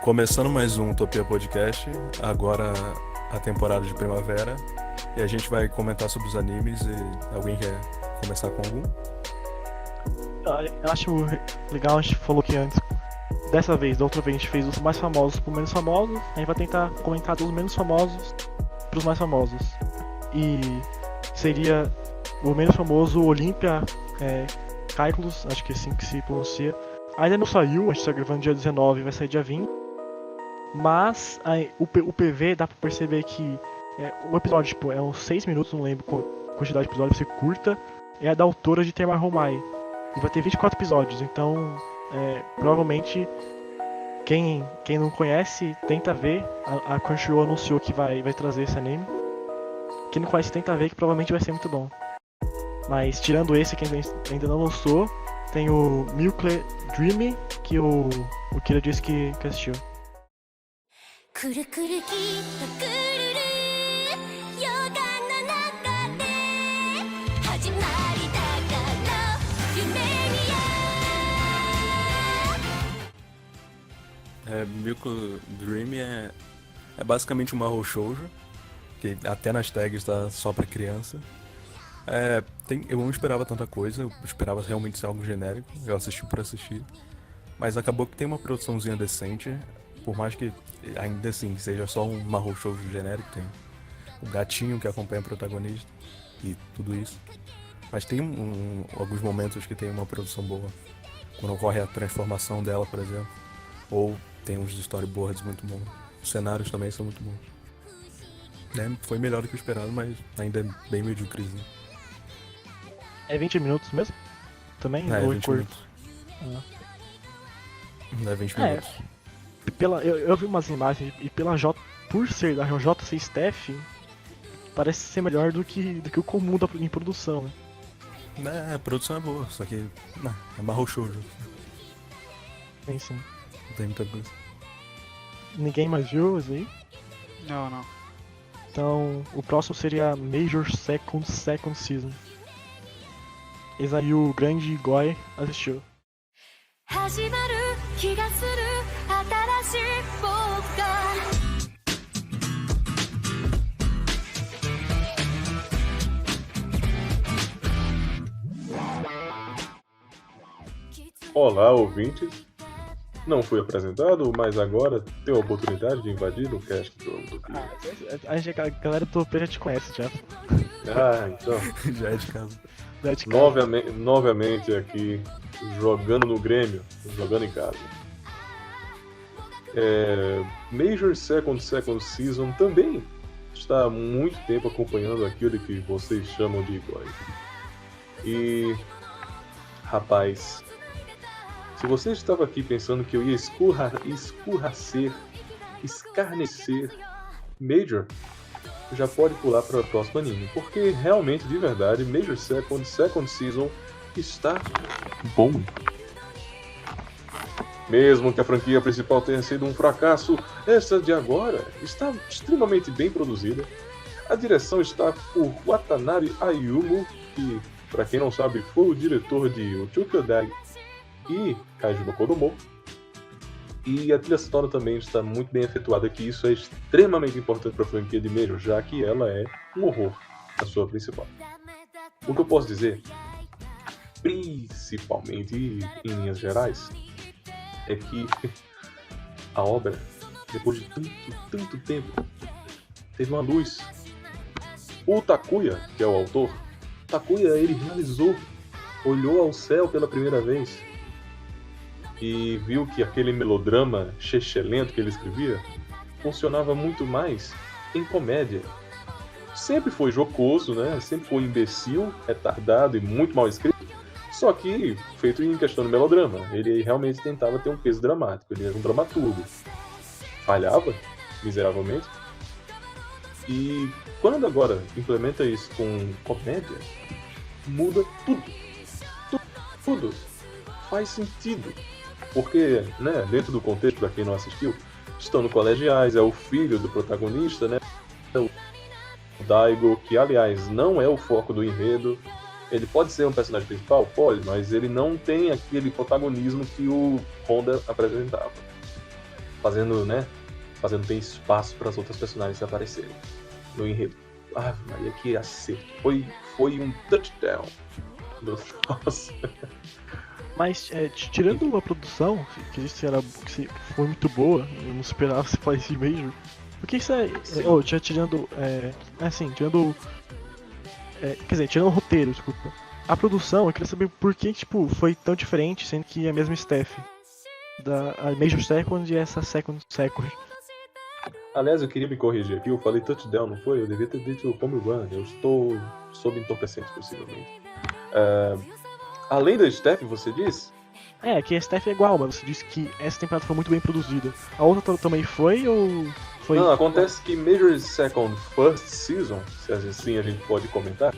Começando mais um Utopia Podcast, agora a temporada de primavera, e a gente vai comentar sobre os animes. E alguém quer começar com algum? Eu acho legal, a gente falou que antes, dessa vez, da outra vez, a gente fez os mais famosos pro menos famosos, a gente vai tentar comentar dos menos famosos pros mais famosos. E seria o menos famoso Olympia Calculus, acho que é assim que se pronuncia. Ainda não saiu, a gente tá gravando dia 19, vai sair dia 20. Mas o PV dá pra perceber que o episódio tipo, é uns 6 minutos, não lembro a quantidade de episódios, vai ser curta. É a da autora de Terma Romai. E vai ter 24 episódios, então provavelmente quem não conhece tenta ver. A Crunchyroll anunciou que vai trazer esse anime. Quem não conhece tenta ver, que provavelmente vai ser muito bom. Mas tirando esse que ainda não lançou, tem o Milk Dream, que o Kira disse que assistiu. くるくるきっとくるるヨガの中で始まりだから夢見や Milk Dream é basicamente um Mahou Shoujo, que até nas tags tá só pra criança. Eu não esperava tanta coisa, eu esperava realmente ser algo genérico, eu assisti por assistir. Mas acabou que tem uma produçãozinha decente, por mais que ainda assim seja só um Mahou Shoujo genérico, tem o gatinho que acompanha o protagonista e tudo isso. Mas tem alguns momentos que tem uma produção boa, quando ocorre a transformação dela, por exemplo. Ou tem uns storyboards muito bons. Os cenários também são muito bons. Foi melhor do que o esperado, mas ainda é bem medíocrezinho. É 20 minutos mesmo? Também? É Ou 20 curto? minutos. É 20 É. minutos. Eu vi umas imagens e por ser da JC Staff, parece ser melhor do que o comum em produção, né? A produção é boa, só que é Mahou Shoujo. Tem sim. Não tem muita coisa. Ninguém mais viu isso aí? Não. Então, o próximo seria Major Second Season. Esse aí o grande Goi assistiu. 始まる気がする新しい僕が Olá, ouvintes. Não fui apresentado, mas agora tenho a oportunidade de invadir o cast do Utopia. A galera do Topê já te conhece já. Então, Já é de casa. Já é de casa. novamente aqui, jogando no Grêmio, jogando em casa. Major Second Season também está há muito tempo acompanhando aquilo que vocês chamam de Goi. E, rapaz, se você estava aqui pensando que eu ia escarnecer Major, já pode pular para o próximo anime, porque realmente, de verdade, Major Second Season está bom. Mesmo que a franquia principal tenha sido um fracasso, essa de agora está extremamente bem produzida. A direção está por Watanabe Ayumu, que, para quem não sabe, foi o diretor de Uchukyodai e Kaiju Kodomo. E a trilha sonora também está muito bem efetuada, que isso é extremamente importante para a franquia de Major, já que ela é um horror, a sua principal. O que eu posso dizer, principalmente em linhas gerais, é que a obra, depois de tanto tempo, teve uma luz. O Takuya, que é o autor, Takuya, ele realizou, olhou ao céu pela primeira vez e viu que aquele melodrama chechelento que ele escrevia funcionava muito mais em comédia. Sempre foi jocoso, né? Sempre foi imbecil, retardado e muito mal escrito, só que feito em questão de melodrama. Ele realmente tentava ter um peso dramático, ele era um dramaturgo. Falhava miseravelmente. E quando agora implementa isso com comédia, muda tudo. Tudo faz sentido. Porque, né, dentro do contexto, para quem não assistiu, estão no colegiais, é o filho do protagonista, né? O Daigo, que aliás não é o foco do enredo. Ele pode ser um personagem principal? Pode, mas ele não tem aquele protagonismo que o Honda apresentava. fazendo, né? Fazendo bem espaço para as outras personagens aparecerem no enredo. Ah, Maria, que acerto. Foi um touchdown. Nossa. Mas, tirando a produção, que foi muito boa, eu não esperava se faz de Major. Por que isso é. Já tirando. Tirando o roteiro, desculpa. A produção, eu queria saber por que, tipo, foi tão diferente, sendo que é a mesma staff. A Major Second e essa Second. Aliás, eu queria me corrigir aqui, eu falei touchdown, não foi? Eu devia ter dito home run, eu estou sob entorpecentes, possivelmente. Além da staff, você disse? Que a staff é igual, mas você disse que essa temporada foi muito bem produzida. A outra também foi ou foi? Não, acontece que Major Second First Season, se assim a gente pode comentar,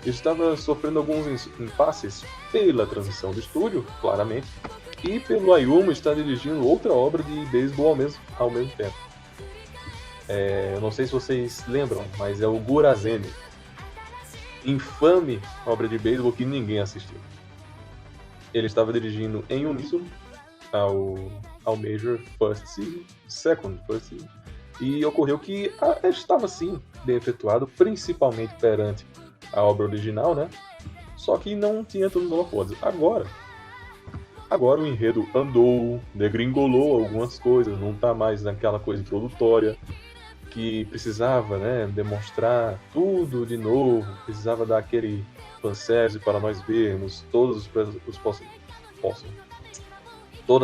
estava sofrendo alguns impasses pela transição do estúdio, claramente, e pelo Ayumu estar dirigindo outra obra de beisebol ao mesmo tempo. Eu não sei se vocês lembram, mas é o Gurazeni. Infame obra de beisebol que ninguém assistiu. Ele estava dirigindo em uníssono ao Major First Season, Second First Season. E ocorreu que estava sim bem efetuado, principalmente perante a obra original, né? Só que não tinha todos os holofotes. Agora o enredo andou, degringolou algumas coisas, não está mais naquela coisa introdutória que precisava, né, demonstrar tudo de novo, precisava dar aquele fanservice para nós vermos todas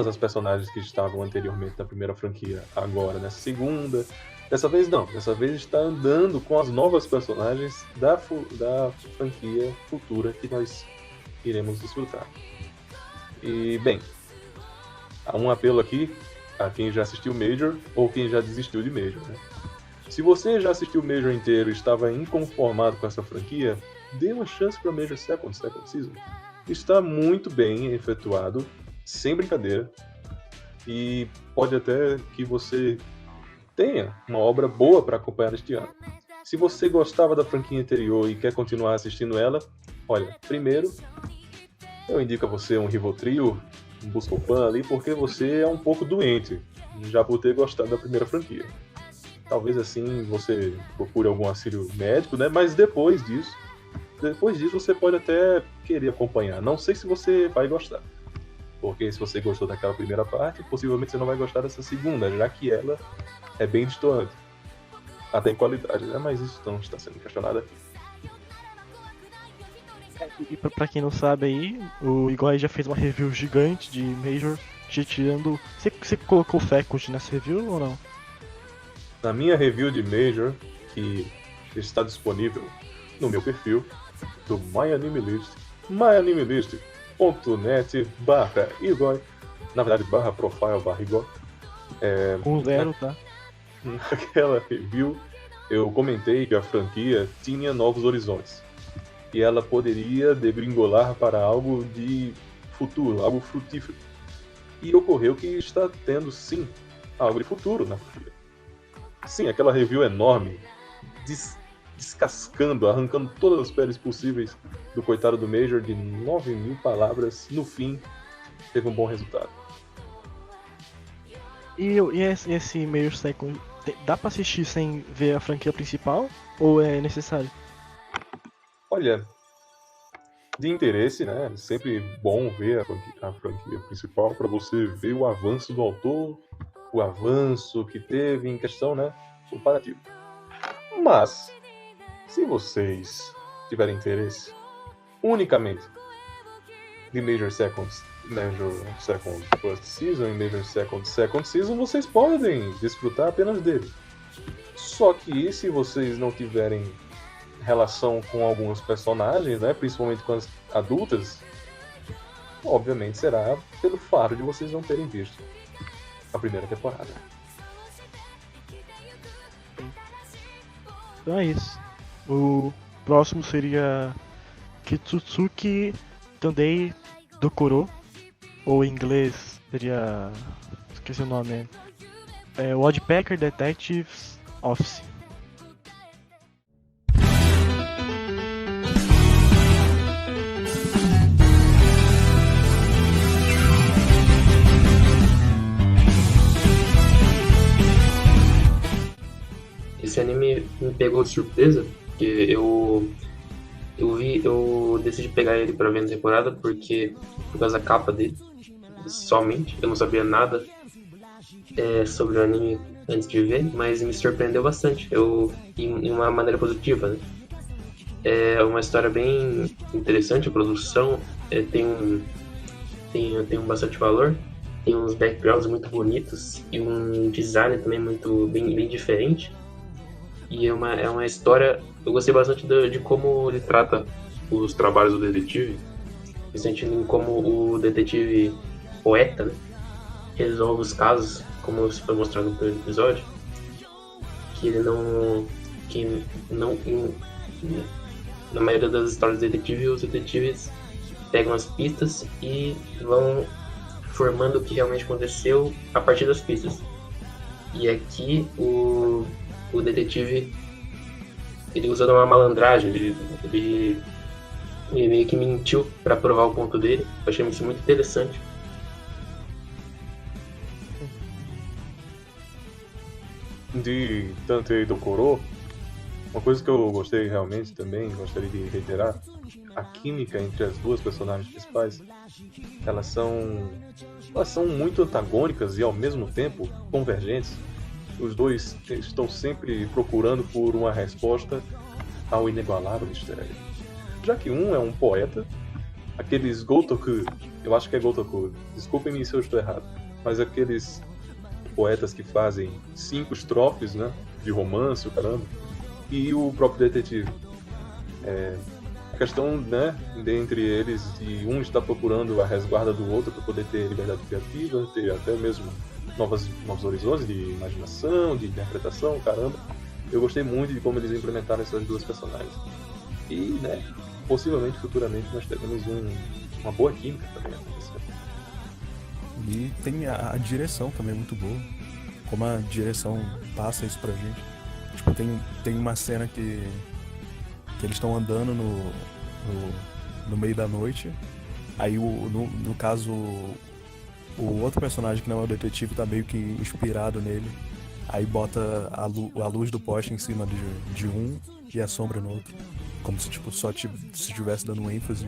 as personagens que estavam anteriormente na primeira franquia, agora nessa segunda. Dessa vez não, dessa vez está andando com as novas personagens da franquia futura que nós iremos desfrutar. E, bem, há um apelo aqui a quem já assistiu Major ou quem já desistiu de Major, né? Se você já assistiu o Major inteiro e estava inconformado com essa franquia, dê uma chance para Major Second Season. Está muito bem efetuado, sem brincadeira, e pode até que você tenha uma obra boa para acompanhar este ano. Se você gostava da franquia anterior e quer continuar assistindo ela, olha, primeiro, eu indico a você um Rivotril, um Buscopan ali, porque você é um pouco doente, já por ter gostado da primeira franquia. Talvez assim você procure algum auxílio médico, né? Mas depois disso você pode até querer acompanhar. Não sei se você vai gostar. Porque se você gostou daquela primeira parte, possivelmente você não vai gostar dessa segunda, já que ela é bem distoante. Até em qualidade, né? Mas isso não está sendo questionado aqui. E pra quem não sabe aí, o Igor já fez uma review gigante de Major, tirando... Você colocou Faculty nessa review ou não? Na minha review de Major, que está disponível no meu perfil do MyAnimeList, myanimelist.net/Igor, na verdade /profile/Igor. Com 0, tá? Naquela review eu comentei que a franquia tinha novos horizontes e ela poderia degringolar para algo de futuro, algo frutífero. E ocorreu que está tendo sim algo de futuro na franquia. Sim, aquela review enorme, descascando, arrancando todas as peles possíveis do coitado do Major de 9.000 palavras, no fim, teve um bom resultado. E esse Major Second, dá pra assistir sem ver a franquia principal? Ou é necessário? Olha, de interesse, né? É sempre bom ver a franquia principal para você ver o avanço do autor, o avanço que teve em questão, né, comparativo. Mas, se vocês tiverem interesse unicamente de Major Second First Season e Major Second Season, vocês podem desfrutar apenas dele. Só que se vocês não tiverem relação com alguns personagens, né, principalmente com as adultas, obviamente será pelo fato de vocês não terem visto a primeira temporada. Então é isso. O próximo seria Kitsutsuki Tandei Dokoro, ou em inglês seria... esqueci o nome. Woodpecker Detectives Office. esse anime me pegou de surpresa, porque eu decidi pegar ele pra ver na temporada por causa da capa dele, somente. Eu não sabia nada sobre o anime antes de ver, mas me surpreendeu bastante, em uma maneira positiva, né? É uma história bem interessante, a produção tem bastante valor, tem uns backgrounds muito bonitos e um design também bem diferente. E é uma história, eu gostei bastante de como ele trata os trabalhos do detetive, me sentindo em como o detetive poeta, né, resolve os casos, como foi mostrado no primeiro episódio, na maioria das histórias de detetive, os detetives pegam as pistas e vão formando o que realmente aconteceu a partir das pistas. E aqui o detetive, ele usando uma malandragem, ele meio que mentiu para provar o ponto dele. Eu achei isso muito interessante. De Tantei do Koro, uma coisa que eu gostei realmente também, gostaria de reiterar, a química entre as duas personagens principais, elas são muito antagônicas e ao mesmo tempo convergentes. Os dois estão sempre procurando por uma resposta ao inigualável mistério. Já que um é um poeta, aqueles Gotoku, eu acho que é Gotoku, desculpem-me se eu estou errado, mas aqueles poetas que fazem 5 estrofes, né, de romance, o caramba, e o próprio detetive. A questão, né, entre eles, de um está procurando a resguarda do outro para poder ter liberdade criativa, ter até mesmo novos horizontes de imaginação, de interpretação, caramba. Eu gostei muito de como eles implementaram essas duas personagens. E, né, possivelmente, futuramente, nós teremos uma boa química também acontecendo. E tem a direção também muito boa. Como a direção passa isso pra gente. Tipo, tem uma cena que eles estão andando no meio da noite. Aí, no caso, o outro personagem que não é o detetive tá meio que inspirado nele. Aí bota a luz do poste em cima de um e a sombra no outro. Como se tipo, só se estivesse dando um ênfase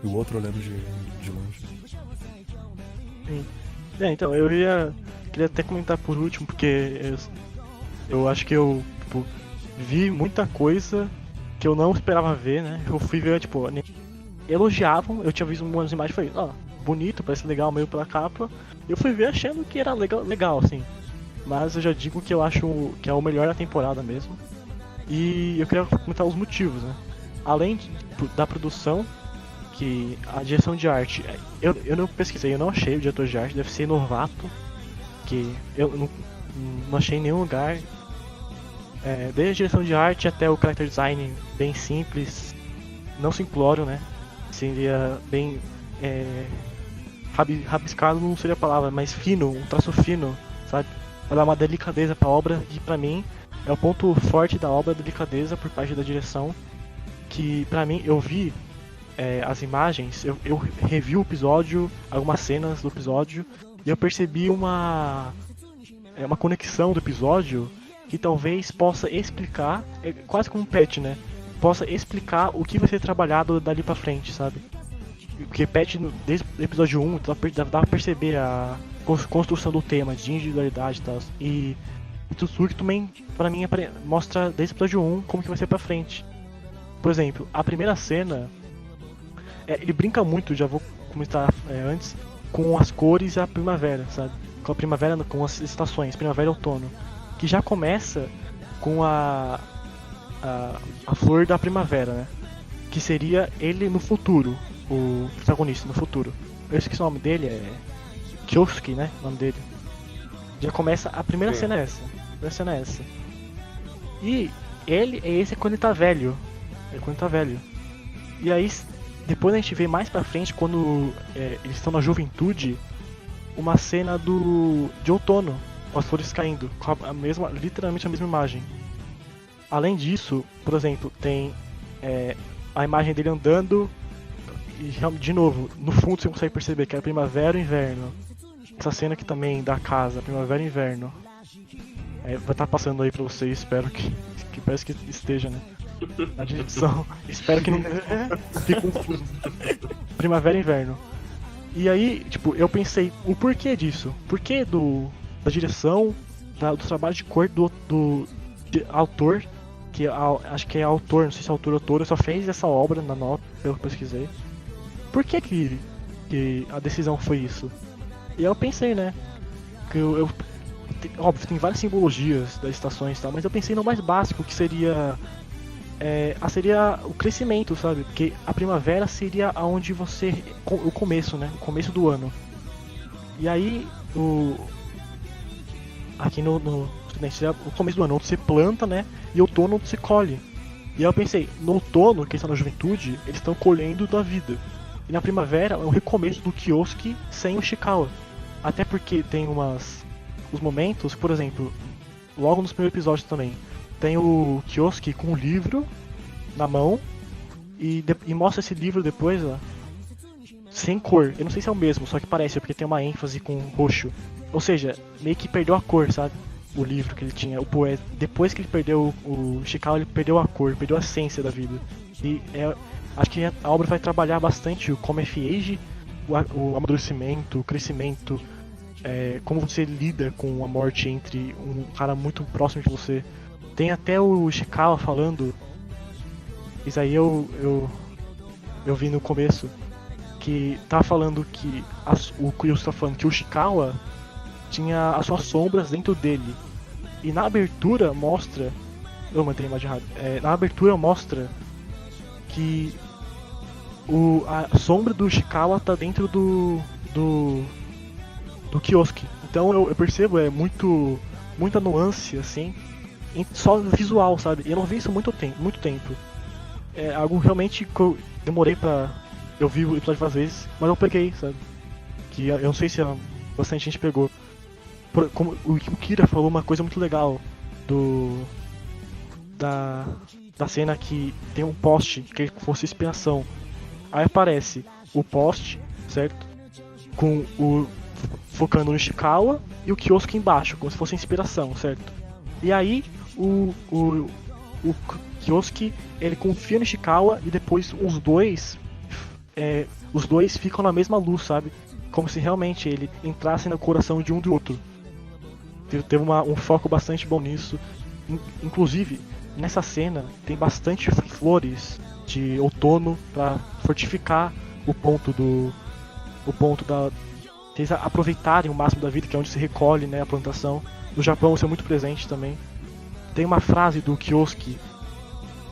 e o outro olhando de longe. Sim. Então, queria até comentar por último, porque eu acho que eu vi muita coisa que eu não esperava ver, né? Eu fui ver, tipo, elogiavam, eu tinha visto umas imagens e falei, bonito, parece legal meio pela capa. Eu fui ver achando que era legal, assim. Mas eu já digo que eu acho que é o melhor da temporada mesmo. E eu queria comentar os motivos, né? Além da produção, que a direção de arte, eu não pesquisei, eu não achei o diretor de arte, deve ser novato, que eu não achei em nenhum lugar. Desde a direção de arte até o character design bem simples, não simplório, né? Seria bem rabiscado, não seria a palavra, mas fino, um traço fino, sabe? Pra dar uma delicadeza pra obra, e pra mim é o ponto forte da obra, a delicadeza por parte da direção, que pra mim, eu vi as imagens, eu revi o episódio, algumas cenas do episódio, e eu percebi uma conexão do episódio que talvez possa explicar, quase como um patch, né? Possa explicar o que vai ser trabalhado dali pra frente, sabe? Porque patch, desde o episódio 1, dá pra perceber a construção do tema, de individualidade e tal. E Tsutsuki também, pra mim, mostra desde o episódio 1 como que vai ser pra frente. Por exemplo, a primeira cena, ele brinca muito, já vou comentar antes, com as cores e a primavera, sabe? Com a primavera, com as estações, primavera e outono. Que já começa com a flor da primavera, né? Que seria ele no futuro, o protagonista no futuro. Eu esqueci o nome dele, é Kyosuke, né? O nome dele. Já começa, a primeira cena é essa. A primeira cena é essa. E esse é quando ele tá velho. É quando ele tá velho. E aí, depois a gente vê mais pra frente, quando eles estão na juventude, uma cena de outono, com as flores caindo, com literalmente a mesma imagem. Além disso, por exemplo, tem a imagem dele andando, e de novo, no fundo você consegue perceber que é primavera e inverno. Essa cena aqui também da casa, primavera e inverno. Vai estar passando aí pra vocês, espero que parece que esteja, né? Na direção. Espero que não fique confuso. Primavera e inverno. E aí, tipo, eu pensei, o porquê disso? Porquê da direção, do trabalho de cor do autor, que acho que é autor, não sei se é autor ou autora, só fez essa obra na nota, pelo que eu pesquisei. Por que a decisão foi isso? E eu pensei, né, que óbvio, tem várias simbologias das estações e tal, mas eu pensei no mais básico, que seria o crescimento, sabe? Porque a primavera seria onde o começo, né? O começo do ano. E aí, aqui no Ocidente seria o começo do ano, onde você planta, né? E outono onde você colhe. E aí eu pensei, no outono, que está na juventude, eles estão colhendo da vida. E na primavera é o recomeço do Kyosuke sem o Ishikawa. Até porque tem os momentos, por exemplo, logo nos primeiros episódios também, tem o Kyosuke com um livro na mão e mostra esse livro depois, ó, sem cor. Eu não sei se é o mesmo, só que parece, porque tem uma ênfase com roxo. Ou seja, meio que perdeu a cor, sabe? O livro que ele tinha, o poeta. Depois que ele perdeu o Ishikawa, ele perdeu a cor, perdeu a essência da vida. E acho que a obra vai trabalhar bastante o Come of Age, o amadurecimento, o crescimento, como você lida com a morte entre um cara muito próximo de você. Tem até o Ishikawa falando, isso aí eu vi no começo, que tá falando que o Kyosuke tá falando que o Ishikawa tinha as suas sombras dentro dele. E na abertura mostra, eu mantenho a imagem errada, na abertura mostra que a sombra do Ishikawa tá dentro do Kyosuke. Então eu percebo, muita nuance, assim, só visual, sabe? Eu não vi isso há muito tempo. É algo realmente que eu demorei pra... Eu vi o episódio várias vezes, mas eu peguei, sabe? Que eu não sei se bastante gente pegou. Como o Kira falou uma coisa muito legal da cena que tem um poste que fosse inspiração. Aí aparece o poste, certo? Com focando no Ishikawa e o Kyosuke embaixo, como se fosse inspiração, certo? E aí o Kyosuke, ele confia no Ishikawa e depois os dois ficam na mesma luz, sabe? Como se realmente ele entrasse no coração de um do outro. Teve um foco bastante bom nisso. Inclusive, nessa cena tem bastante flores de outono para fortificar o ponto eles aproveitarem o máximo da vida, que é onde se recolhe, né, a plantação. No Japão isso é muito presente também. Tem uma frase do Kyosuke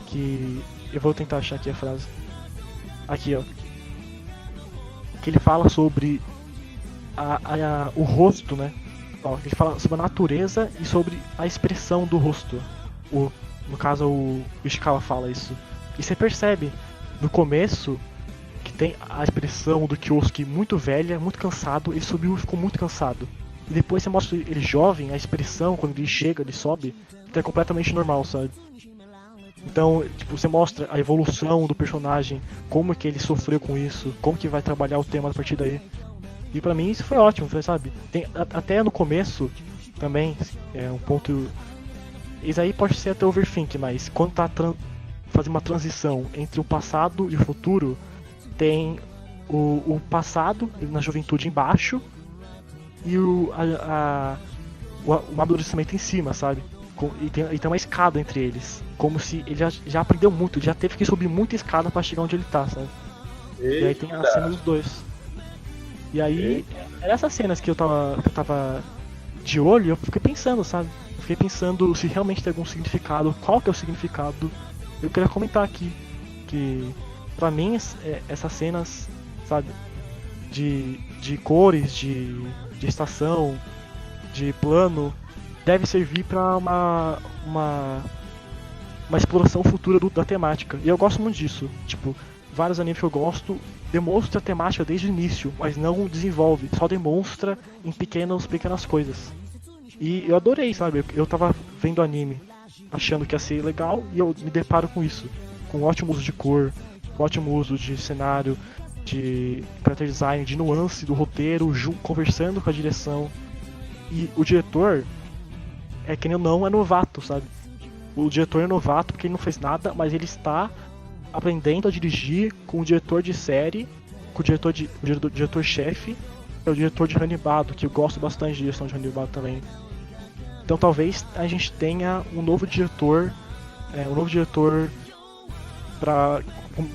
que eu vou tentar achar aqui a frase. Aqui, ó. Que ele fala sobre o rosto, né? Ó, ele fala sobre a natureza e sobre a expressão do rosto. No caso, o Ishikawa fala isso. E você percebe no começo que tem a expressão do Kyosuke muito velha, muito cansado. Ele subiu e ficou muito cansado. E depois você mostra ele jovem, a expressão, quando ele chega, ele sobe, é completamente normal, sabe? Então, tipo, você mostra a evolução do personagem, como que ele sofreu com isso, como que vai trabalhar o tema a partir daí. E pra mim isso foi ótimo, sabe? Tem, até no começo também, um ponto... Isso aí pode ser até overthink, mas quando tá fazendo uma transição entre o passado e o futuro, tem o passado na juventude embaixo e o amadurecimento em cima, sabe? E tem uma escada entre eles. Como se ele já aprendeu muito, ele já teve que subir muita escada pra chegar onde ele tá, sabe? E aí tem a cena dos dois. E aí, eram essas cenas que eu tava de olho e eu fiquei pensando, sabe? Eu fiquei pensando se realmente tem algum significado, qual que é o significado. Eu queria comentar aqui que, pra mim, essas cenas, sabe? De cores, de estação, de plano, deve servir pra uma exploração futura da temática. E eu gosto muito disso. Tipo, vários animes que eu gosto demonstra a temática desde o início, mas não desenvolve, só demonstra em pequenas coisas. E eu adorei, sabe? Eu tava vendo anime achando que ia ser legal e eu me deparo com isso. Com ótimo uso de cor, com ótimo uso de cenário, de character design, de nuance do roteiro, conversando com a direção. E o diretor que nem não é novato, sabe? O diretor é novato porque ele não fez nada, mas ele está aprendendo a dirigir com o diretor de série, com o diretor-chefe, que é o diretor de Hannibal, que eu gosto bastante de direção de Hannibal também. Então talvez a gente tenha um novo diretor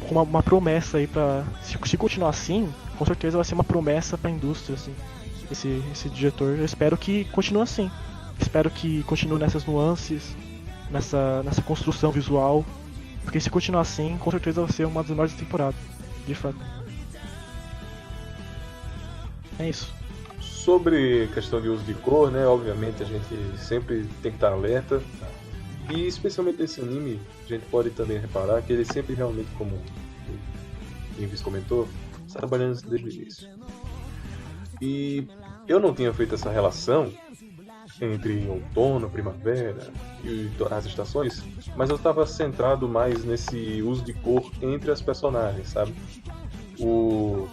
com uma promessa aí pra. Se continuar assim, com certeza vai ser uma promessa pra indústria, assim. Esse diretor, eu espero que continue assim. Espero que continue nessas nuances, nessa construção visual. Porque se continuar assim, com certeza vai ser uma das melhores temporadas, de fato. É isso. Sobre questão de uso de cor, né? Obviamente a gente sempre tem que estar alerta. E especialmente nesse anime, a gente pode também reparar que ele sempre realmente, como o Invis comentou, está trabalhando isso desde o início. E eu não tinha feito essa relação entre outono, primavera e as estações, mas eu estava centrado mais nesse uso de cor entre as personagens, sabe? O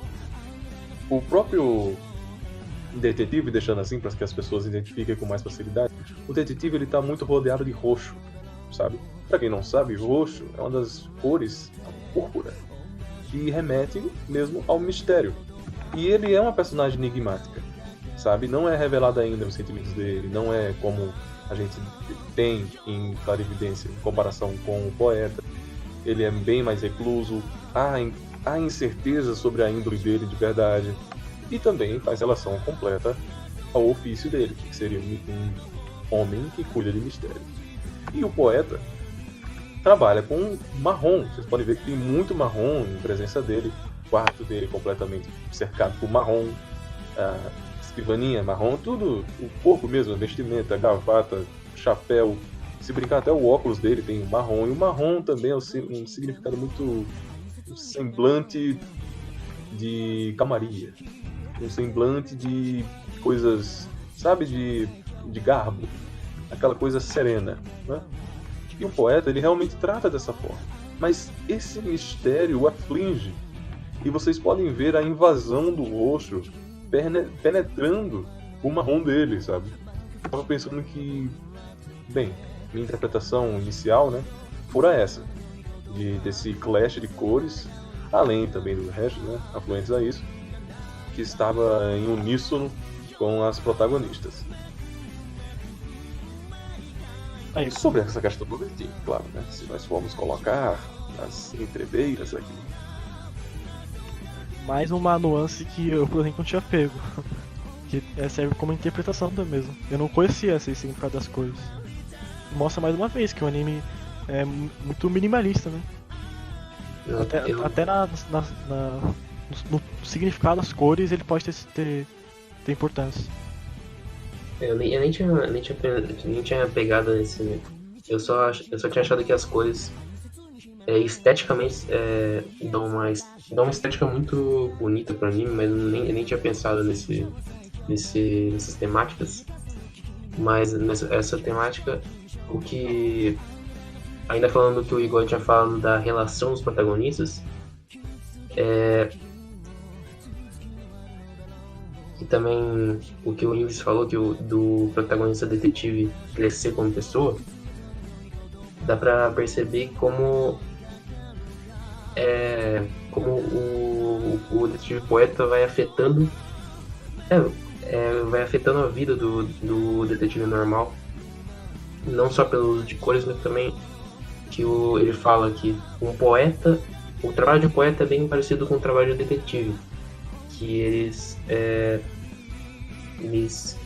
próprio detetive, deixando assim para que as pessoas identifiquem com mais facilidade, o detetive ele tá muito rodeado de roxo, sabe? Para quem não sabe, roxo é uma das cores púrpura que remete mesmo ao mistério. E ele é uma personagem enigmática, sabe? Não é revelado ainda os sentimentos dele, não é como a gente tem em clarividência em comparação com o poeta. Ele é bem mais recluso, há incerteza sobre a índole dele de verdade. E também faz relação completa ao ofício dele, que seria um homem que cuida de mistério. E o poeta trabalha com marrom. Vocês podem ver que tem muito marrom em presença dele. O quarto dele completamente cercado por marrom. A escrivaninha marrom, tudo. O corpo mesmo, a vestimenta, a gravata, chapéu. Se brincar, até o óculos dele tem marrom. E o marrom também é um significado muito semblante de calmaria. Um semblante de coisas, sabe, de garbo, aquela coisa serena, né? E o poeta, ele realmente trata dessa forma. Mas esse mistério o aflige. E vocês podem ver a invasão do roxo penetrando o marrom dele, sabe? Eu tava pensando que, bem, minha interpretação inicial, né, fora essa, desse clash de cores, além também do resto, né, afluentes a isso, que estava em uníssono com as protagonistas. Aí, Sobre essa questão do Bertin, claro, né? Se nós formos colocar as entreveiras aqui. mais uma nuance que eu, por exemplo, não tinha pego. Que serve como interpretação também mesmo. Eu não conhecia esse significado das cores. Mostra mais uma vez que o anime é muito minimalista, né? Até no significado das cores ele pode ter importância. Eu nem tinha pegado nesse. Eu só tinha achado que as cores esteticamente dão uma estética muito bonita pro anime, mas eu nem tinha pensado nessas temáticas. Mas essa temática, o que. Ainda falando do que o Igor tinha falado da relação dos protagonistas, e também o que o Invis falou, que do protagonista detetive crescer como pessoa, dá pra perceber como o detetive poeta vai afetando a vida do detetive normal, não só pelo uso de cores, mas também que ele fala que o trabalho de poeta é bem parecido com o trabalho de detetive, que eles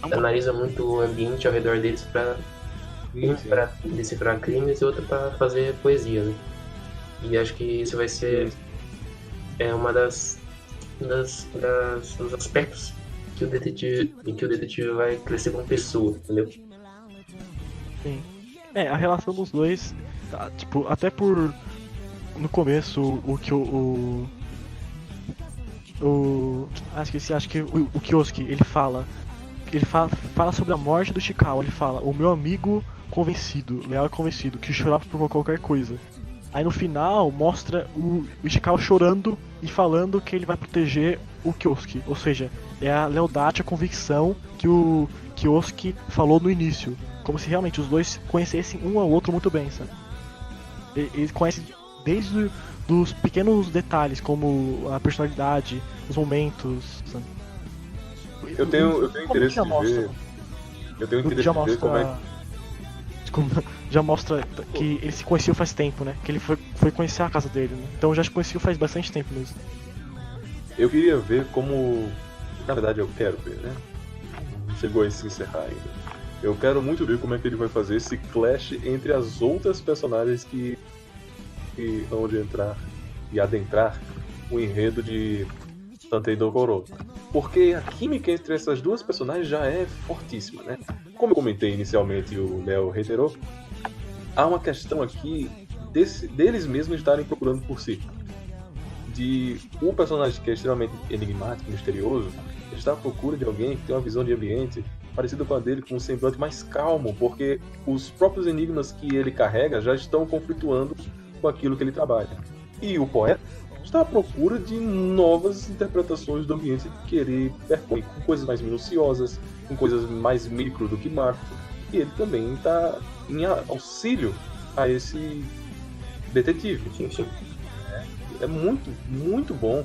analisam muito o ambiente ao redor deles para decifrar crimes e outra para fazer poesia, né? E acho que isso vai ser uma dos aspectos que o detetive vai crescer como pessoa, entendeu? Sim. A relação dos dois, tá, tipo, até por no começo acho que o Kioski, ele fala sobre a morte do Chikao. Ele fala: o meu amigo convencido, leal e convencido, que chorava por qualquer coisa. Aí no final mostra o Ishikawa chorando e falando que ele vai proteger o Kyosuke. Ou seja, é a lealdade, a convicção que o Kyosuke falou no início. Como se realmente os dois conhecessem um ao outro muito bem, sabe? Eles conhecem desde dos pequenos detalhes, como a personalidade, os momentos, sabe? Eu tenho interesse já de mostra? ver. Eu tenho interesse Já de ver como é. já mostra que ele se conheceu faz tempo, né? Que ele foi conhecer a casa dele, né? Então já se conheceu faz bastante tempo mesmo. Eu queria ver como. Na verdade, eu quero ver, né? Não chegou a se encerrar ainda. Eu quero muito ver como é que ele vai fazer esse clash entre as outras personagens que vão de entrar e adentrar o enredo de Tantei Dokoro. Porque a química entre essas duas personagens já é fortíssima, né? Como eu comentei inicialmente e o Léo reiterou, há uma questão aqui deles mesmos estarem procurando por si. De um personagem que é extremamente enigmático, misterioso, está à procura de alguém que tem uma visão de ambiente parecida com a dele, com um semblante mais calmo, porque os próprios enigmas que ele carrega já estão conflituando com aquilo que ele trabalha. E o poeta está à procura de novas interpretações do ambiente que ele percorre, com coisas mais minuciosas, com coisas mais micro do que macro. E ele também está em auxílio a esse detetive. Sim. É muito, muito bom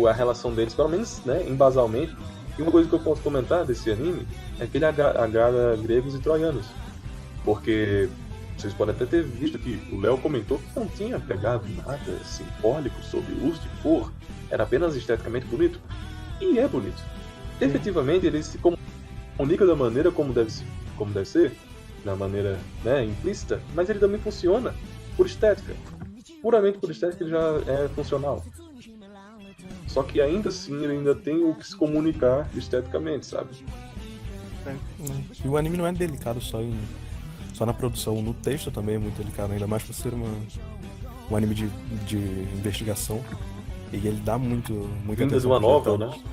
a relação deles, pelo menos, né, em basalmente. E uma coisa que eu posso comentar desse anime é que ele agrada gregos e troianos. Porque vocês podem até ter visto que o Léo comentou que não tinha pegado nada simbólico sobre o uso de cor, era apenas esteticamente bonito. E é bonito. Efetivamente, ele se comunica da maneira como deve ser, da maneira, né, implícita, mas ele também funciona por estética. Puramente por estética ele já é funcional. Só que ainda assim ele ainda tem o que se comunicar esteticamente, sabe? E o anime não é delicado só na produção, no texto também é muito delicado, ainda mais por ser um anime de investigação. E ele dá muita Vinda de atenção uma pros novel, detalhes.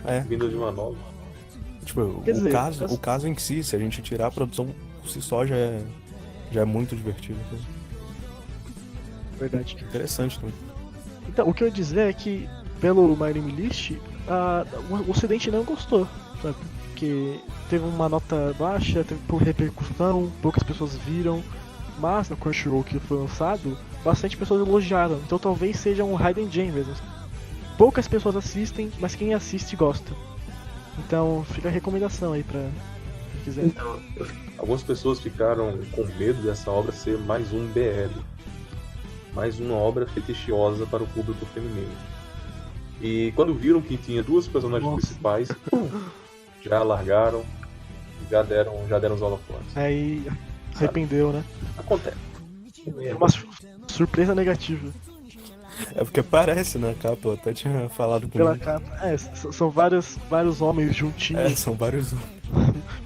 né? Vinda de uma novel. Tipo, Quer dizer, o caso em si, se a gente tirar a produção por si só, já é muito divertido. Assim. Verdade. Interessante também. Então, o que eu ia dizer é que, pelo My Anime List, o Ocidente não gostou, sabe? Porque teve uma nota baixa, teve por repercussão, poucas pessoas viram, mas no Crunchyroll que foi lançado, bastante pessoas elogiaram, então talvez seja um hidden gem mesmo. Poucas pessoas assistem, mas quem assiste gosta. Então fica a recomendação aí pra quem quiser. Então, Algumas pessoas ficaram com medo dessa obra ser mais um BL. Mais uma obra fetichiosa para o público feminino. E quando viram que tinha duas personagens principais, já largaram, já deram os holofotes. Aí arrependeu, né? Acontece. É uma surpresa negativa. É porque parece na capa, eu até tinha falado com Pela ele. capa. São vários homens juntinhos. São vários.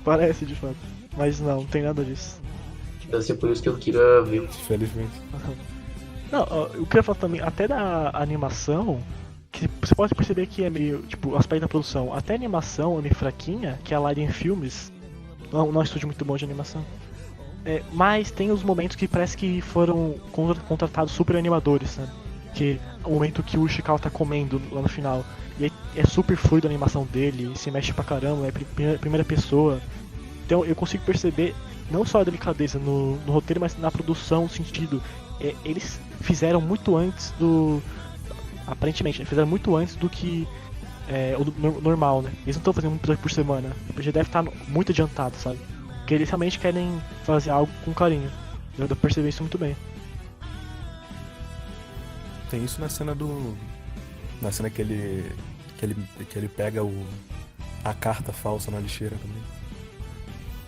Parece de fato. Mas não tem nada disso. deve ser por isso que eu queria ver. Infelizmente. Não, eu queria falar também, até da animação, que você pode perceber que é meio, tipo, o aspecto da produção, até a animação é meio fraquinha, que é a Larian Filmes, não é um estúdio muito bom de animação. Mas tem os momentos que parece que foram contratados super animadores, sabe? Que o momento que o Ishikawa tá comendo lá no final, e é super fluido a animação dele, se mexe pra caramba, é primeira pessoa. Então eu consigo perceber não só a delicadeza no roteiro, mas na produção, no sentido, eles fizeram muito antes do... Aparentemente, fizeram muito antes do que o normal, né? Eles não estão fazendo um episódio por semana, já deve estar muito adiantado, sabe? Porque eles realmente querem fazer algo com carinho. Eu dou pra perceber isso muito bem. Tem isso na cena na cena que ele pega a carta falsa na lixeira também.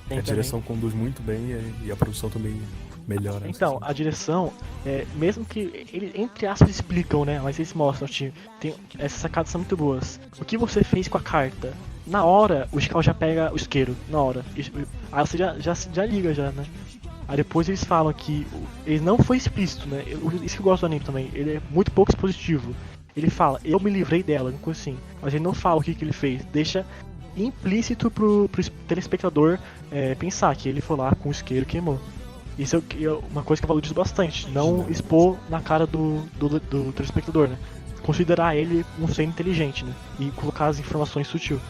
Tem A direção conduz muito bem e a produção também melhora. Então, a direção, mesmo que eles, entre aspas, explicam, né? Mas eles mostram, tipo, essas sacadas são muito boas. O que você fez com a carta? Na hora, o Ishikawa já pega o isqueiro, na hora. Aí você já liga já, né? Aí depois eles falam que ele não foi explícito, né? Isso que eu gosto do anime também, ele é muito pouco expositivo. Ele fala, eu me livrei dela, uma coisa assim. Mas ele não fala o que ele fez, deixa implícito pro telespectador pensar que ele foi lá com o isqueiro e queimou. Isso é uma coisa que eu valorizo bastante. Não expor na cara do telespectador, né? Considerar ele um ser inteligente, né? E colocar as informações sutil.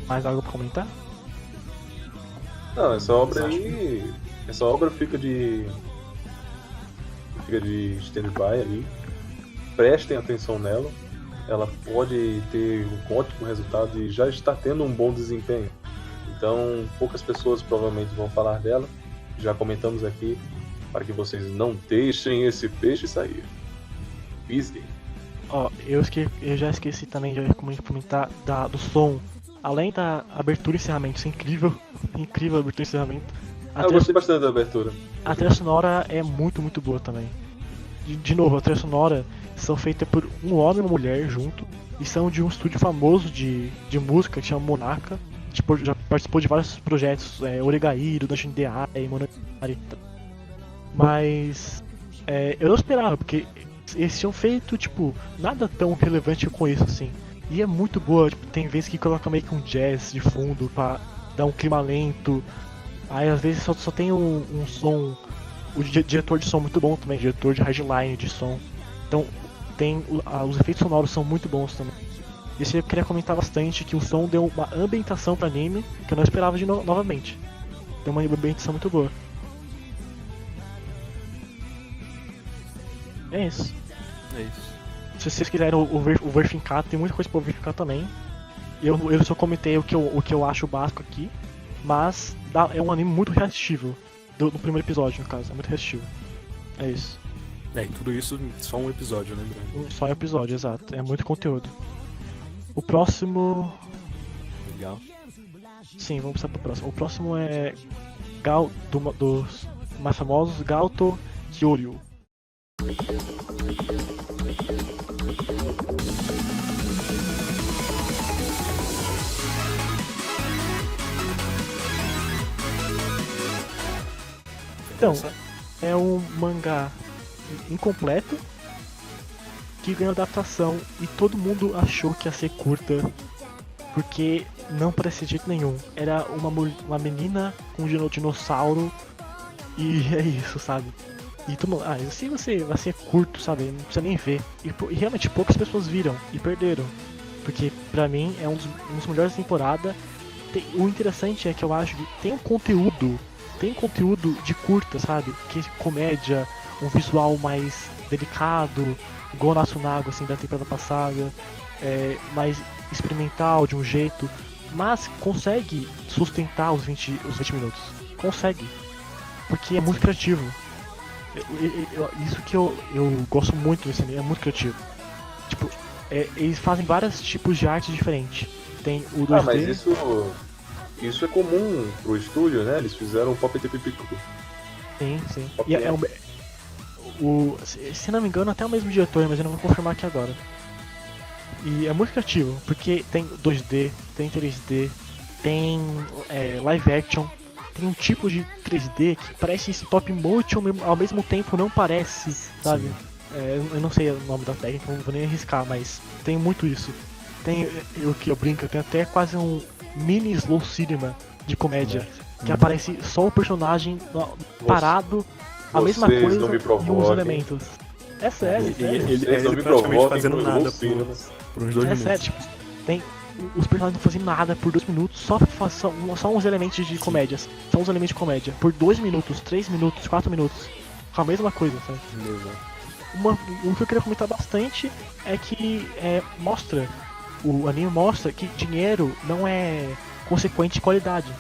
Mais algo pra comentar? Não, essa obra aí. Essa obra fica de stand-by ali. Prestem atenção nela. Ela pode ter um ótimo resultado e já está tendo um bom desempenho. Então, poucas pessoas provavelmente vão falar dela. Já comentamos aqui para que vocês não deixem esse peixe sair. Pisquem. Ó, eu já esqueci também de comentar do som. Além da abertura e encerramento, isso é incrível. Incrível a abertura e encerramento. Eu gostei bastante da abertura. A trilha sonora é muito, muito boa também. De novo, a trilha sonora são feitas por um homem e uma mulher junto. E são de um estúdio famoso de música que chama Monaka. Tipo, já participou de vários projetos, Oregairo, Dungeon DI, Monari. Mas eu não esperava, porque eles tinham feito, tipo, nada tão relevante com isso, assim. E é muito boa, tipo, tem vezes que coloca meio que um jazz de fundo pra dar um clima lento. Aí às vezes só tem um som. O diretor de som muito bom também, diretor de headline de som. Então os efeitos sonoros são muito bons também. E isso eu queria comentar bastante, que o som deu uma ambientação para anime que eu não esperava novamente. Deu uma ambientação muito boa. É isso. É isso. Se vocês quiserem verificar, tem muita coisa pra verificar também. Eu só comentei o que eu acho básico aqui, mas é um anime muito reassistivo. No primeiro episódio, no caso, é muito reassistivo. É isso. E tudo isso só um episódio, né, Bruno? Só um episódio, exato. É muito conteúdo. O próximo. Legal. Sim, vamos passar pro próximo. O próximo é dos mais famosos, Gaoto Kyoryu. Então, é um mangá incompleto que ganhou adaptação e todo mundo achou que ia ser curta porque não parecia de jeito nenhum. Era uma menina com um dinossauro e é isso, sabe? E todo mundo, assim vai ser curto, sabe? Não precisa nem ver. E realmente poucas pessoas viram e perderam. Porque pra mim é um dos melhores da temporada. O interessante é que eu acho que tem um conteúdo de curta, sabe? Que é comédia, um visual mais delicado, igual Natsunaga, assim, da temporada passada, mais experimental de um jeito, mas consegue sustentar os 20 minutos. Consegue. Porque é muito criativo. Isso que eu gosto muito desse anime, é muito criativo. Tipo, eles fazem vários tipos de arte diferentes. Tem o 2D... mas isso é comum pro estúdio, né? Eles fizeram o Pop Tip Pico. Sim. Se não me engano, até o mesmo diretor, mas eu não vou confirmar aqui agora. E é muito criativo, porque tem 2D, tem 3D, tem live action, tem um tipo de 3D que parece stop motion, ao mesmo tempo não parece, sabe? Eu não sei o nome da técnica, não vou nem arriscar, mas tem muito isso. Tem o que eu brinco, tem até quase um mini slow cinema de comédia, que aparece só o personagem parado, a mesma coisa e uns elementos. É sério, ele praticamente fazendo nada por uns 2 minutos. Sério, tipo, tem os personagens não fazem nada por 2 minutos, só uns elementos de comédia. Só uns elementos de comédia. Por 2 minutos, 3 minutos, 4 minutos. Com a mesma coisa, sabe? O que eu queria comentar bastante é que o anime mostra que dinheiro não é consequente de qualidade.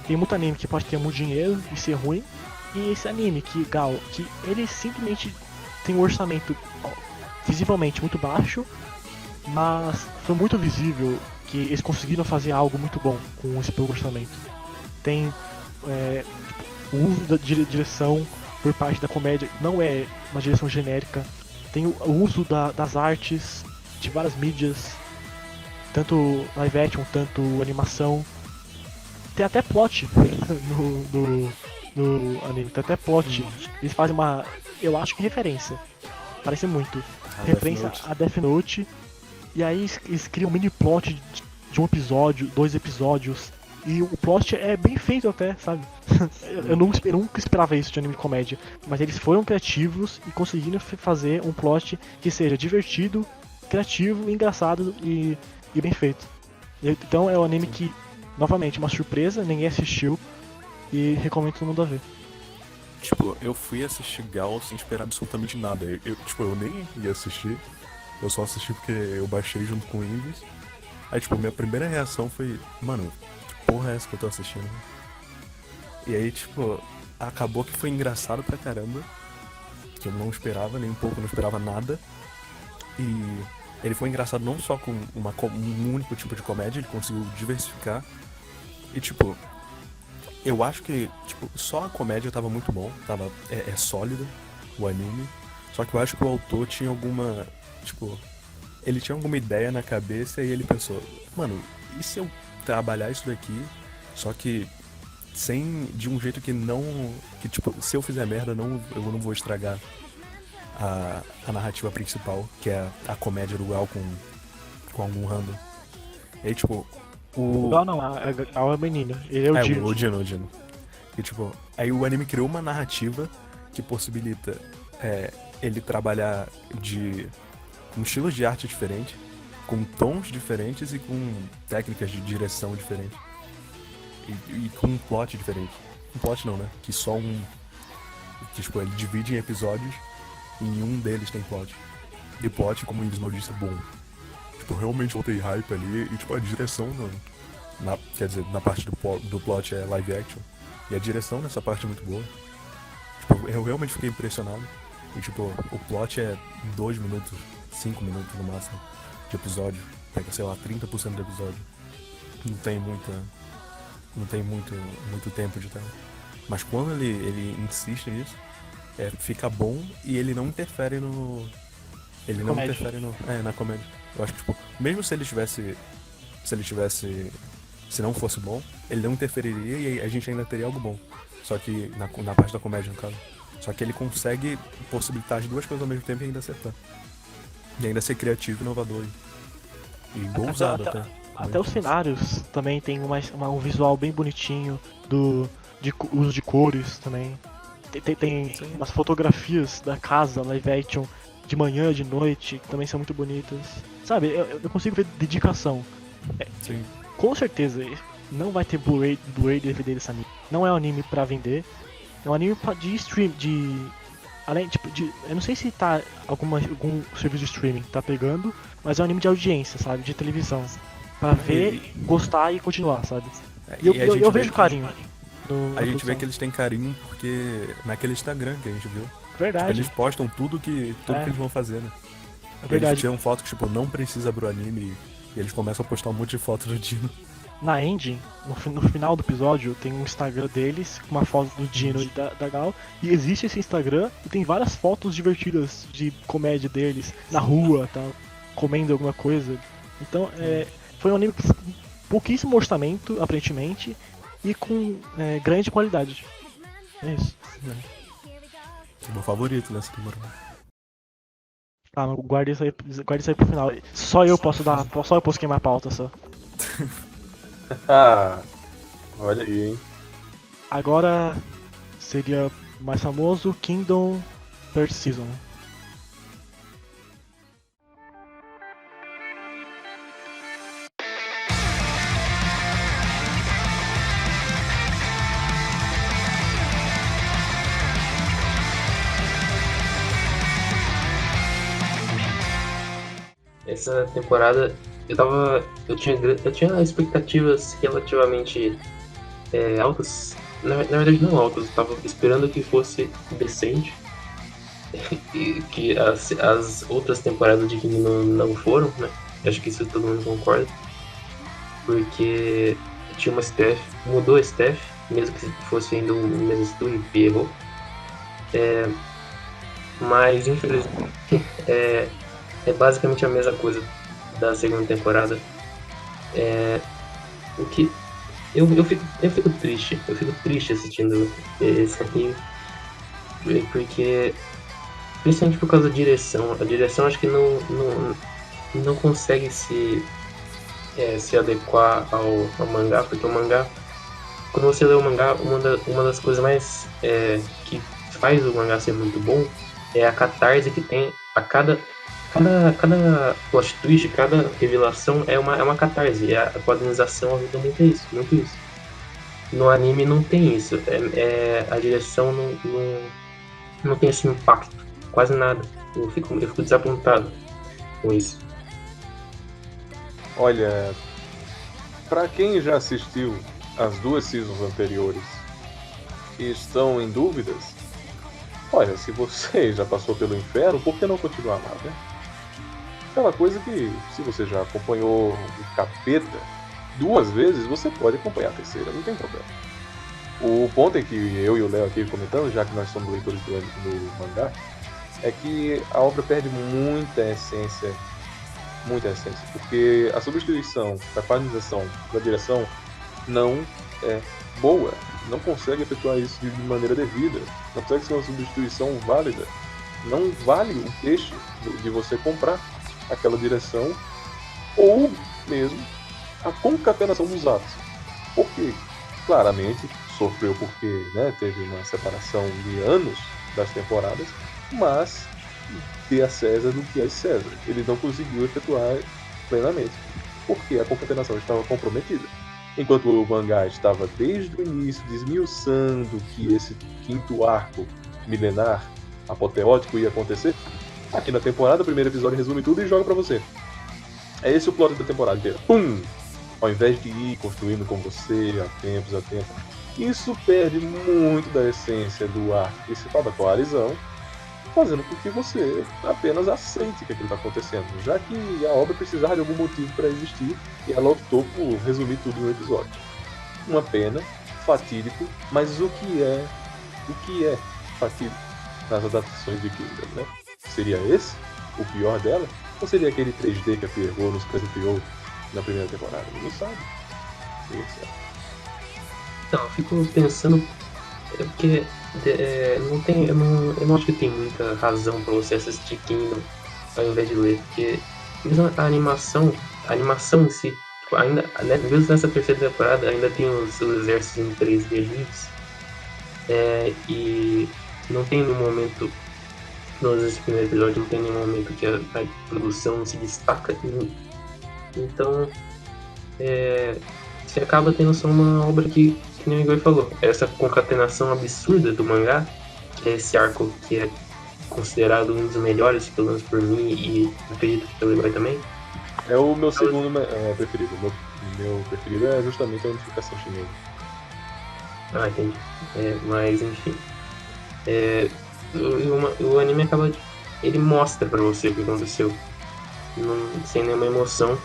Tem muito anime que pode ter muito dinheiro e ser ruim, e esse anime que ele simplesmente tem um orçamento visivelmente muito baixo, mas foi muito visível que eles conseguiram fazer algo muito bom com esse pouco orçamento. Tem o uso da direção por parte da comédia, não é uma direção genérica. Tem o uso das artes de várias mídias, tanto live action, tanto animação. Tem até plot no anime, tem até plot. Eles fazem eu acho que referência, parece muito. Referência a Death Note. E aí eles criam um mini plot de um episódio, 2 episódios. E o plot é bem feito até, sabe? Eu nunca esperava isso de anime de comédia. Mas eles foram criativos e conseguiram fazer um plot que seja divertido, criativo, engraçado e bem feito. Então é um anime que, novamente, uma surpresa, ninguém assistiu. E recomendo todo mundo a ver. Tipo, eu fui assistir Gal sem esperar absolutamente nada. Eu nem ia assistir. Eu só assisti porque eu baixei junto com o Invis. Aí, tipo, minha primeira reação foi, mano, que porra é essa que eu tô assistindo? E aí, tipo, acabou que foi engraçado pra caramba. Que eu não esperava, nem um pouco, não esperava nada. E ele foi engraçado não só com um único tipo de comédia, ele conseguiu diversificar. E, tipo, eu acho que, tipo, só a comédia tava muito bom, é sólido o anime. Só que eu acho que o autor tinha alguma, tipo, ele tinha alguma ideia na cabeça e ele pensou, mano, e se eu trabalhar isso daqui, só que de um jeito que não, que tipo, se eu fizer merda, eu não vou estragar a narrativa principal, que é a comédia do Gal com algum random. E aí, tipo, Não, a menina. Ele é o Dino. O Dino. E tipo, aí o anime criou uma narrativa que possibilita ele trabalhar com estilos de arte diferentes, com tons diferentes e com técnicas de direção diferentes. E com um plot diferente. Um plot não, né? Que tipo, ele divide em episódios e em um deles tem plot. E plot, como o Invismo disse, é bom. Tipo, realmente voltei hype ali e tipo, a direção quer dizer, na parte do plot é live action. E a direção nessa parte é muito boa. Tipo, eu realmente fiquei impressionado. E tipo, o plot é 2 minutos, 5 minutos no máximo de episódio. Pega, sei lá, 30% do episódio. Não tem muito tempo de tela. Mas quando ele insiste nisso, fica bom e ele não interfere no. Ele não interfere na comédia. Eu acho que, tipo, mesmo se ele tivesse. Se não fosse bom, ele não interferiria e a gente ainda teria algo bom. Só que na parte da comédia, no caso. Só que ele consegue possibilitar as duas coisas ao mesmo tempo e ainda acertar. E ainda ser criativo e inovador. E ousado até. Até os cenários também tem um visual bem bonitinho, de uso de cores também. Tem umas fotografias da casa live action de manhã, de noite, que também são muito bonitas. Sabe, eu consigo ver dedicação. Sim. Com certeza, não vai ter Blu-ray DVD desse anime. Não é um anime pra vender. É um anime de stream, além, tipo, eu não sei se tá algum serviço de streaming tá pegando, mas é um anime de audiência, sabe, de televisão. Pra ver, gostar e continuar, sabe? E eu vejo carinho. A gente vê que eles têm carinho porque naquele Instagram que a gente viu. Verdade. Tipo, eles postam tudo que eles vão fazer, né? É verdade. Eles tiram foto que, tipo, não precisa abrir o anime e eles começam a postar um monte de fotos do Dino. Na ending, no final do episódio, tem um Instagram deles com uma foto do Dino e da Gal. E existe esse Instagram e tem várias fotos divertidas de comédia deles na rua, tal, comendo alguma coisa. Então, foi um anime com pouquíssimo orçamento, aparentemente, e com grande qualidade. É isso. É meu favorito nessa temporada. Ah, mas guarda isso aí pro final. Só eu posso queimar a pauta, só. Olha aí, hein? Agora seria mais famoso Kingdom Third Season. Essa temporada eu tinha expectativas relativamente altas. Na verdade não altas, eu tava esperando que fosse decente. E que as outras temporadas de Kingdom não foram, né? Acho que isso todo mundo concorda. Porque tinha uma staff, mudou a staff, mesmo que fosse ainda o mesmo estúdio que errou. Mas infelizmente é basicamente a mesma coisa da segunda temporada. O que eu fico triste assistindo esse anime, porque principalmente por causa da direção. A direção acho que não consegue se se adequar ao mangá, porque o mangá, quando você lê o mangá, uma das coisas mais que faz o mangá ser muito bom é a catarse que tem a cada plot twist, cada revelação é uma catarse, e a quadrinização ajuda muito isso, muito isso. No anime não tem isso, a direção não tem esse impacto, quase nada. Eu fico desapontado com isso. Olha, pra quem já assistiu as 2 seasons anteriores e estão em dúvidas, olha, se você já passou pelo inferno, por que não continuar lá, né? Aquela coisa que, se você já acompanhou o capeta 2 vezes, você pode acompanhar a terceira, não tem problema. O ponto é que eu e o Léo aqui comentando, já que nós somos leitores do mangá, é que a obra perde muita essência, porque a substituição da quadrinização da direção não é boa, não consegue efetuar isso de maneira devida, não consegue ser uma substituição válida, não vale o peixe de você comprar aquela direção ou mesmo a concatenação dos atos, porque claramente sofreu porque, né, teve uma separação de anos das temporadas, mas dê a César do que é César. Ele não conseguiu efetuar plenamente, porque a concatenação estava comprometida. Enquanto o mangá estava desde o início desmiuçando que esse 5º arco milenar apoteótico ia acontecer, aqui na temporada o primeiro episódio resume tudo e joga pra você. É esse o plot da temporada inteira. Pum! Ao invés de ir construindo com você a tempos. Isso perde muito da essência do arco principal da coalizão, fazendo com que você apenas aceite que aquilo está acontecendo, já que a obra precisava de algum motivo para existir e ela optou por resumir tudo em um episódio. Uma pena, fatídico, mas o que é fatídico nas adaptações de Kingdom, né? Seria esse o pior dela? Ou seria aquele 3D que a Pierrot nos presenteou na primeira temporada? Ninguém sabe. Não, eu fico pensando, porque eu não acho que tem muita razão pra você assistir Kingdom ao invés de ler, porque mesmo a animação em si, tipo, ainda, né, mesmo nessa terceira temporada, ainda tem os exércitos em 3D livres, e não tem nenhum momento, nesse primeiro episódio, não tem nenhum momento que a produção se destaca, então você acaba tendo só uma obra que nem o Igor falou, essa concatenação absurda do mangá, que é esse arco que é considerado um dos melhores, pelo menos por mim, e acredito que pelo Igor também. É o meu segundo preferido. Meu preferido é justamente a unificação chinesa. Ah, entendi. Mas enfim. O anime acaba. Ele mostra pra você o que aconteceu. Sem nenhuma emoção.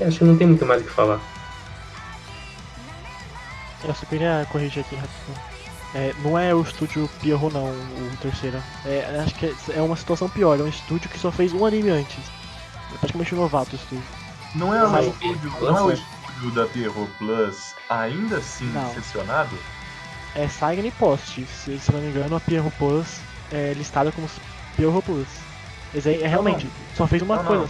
Acho que não tem muito mais o que falar. Eu só queria corrigir aqui rapidinho. Não é o estúdio Pierrot não, o terceiro. Acho que é uma situação pior, é um estúdio que só fez um anime antes. É praticamente um novato o estúdio. Não é o estúdio da Pierrot Plus ainda assim Não. seccionado? É Saigen e Post, se não me engano a Pierrot Plus é listada como Pierrot Plus. Mas realmente, só fez uma coisa.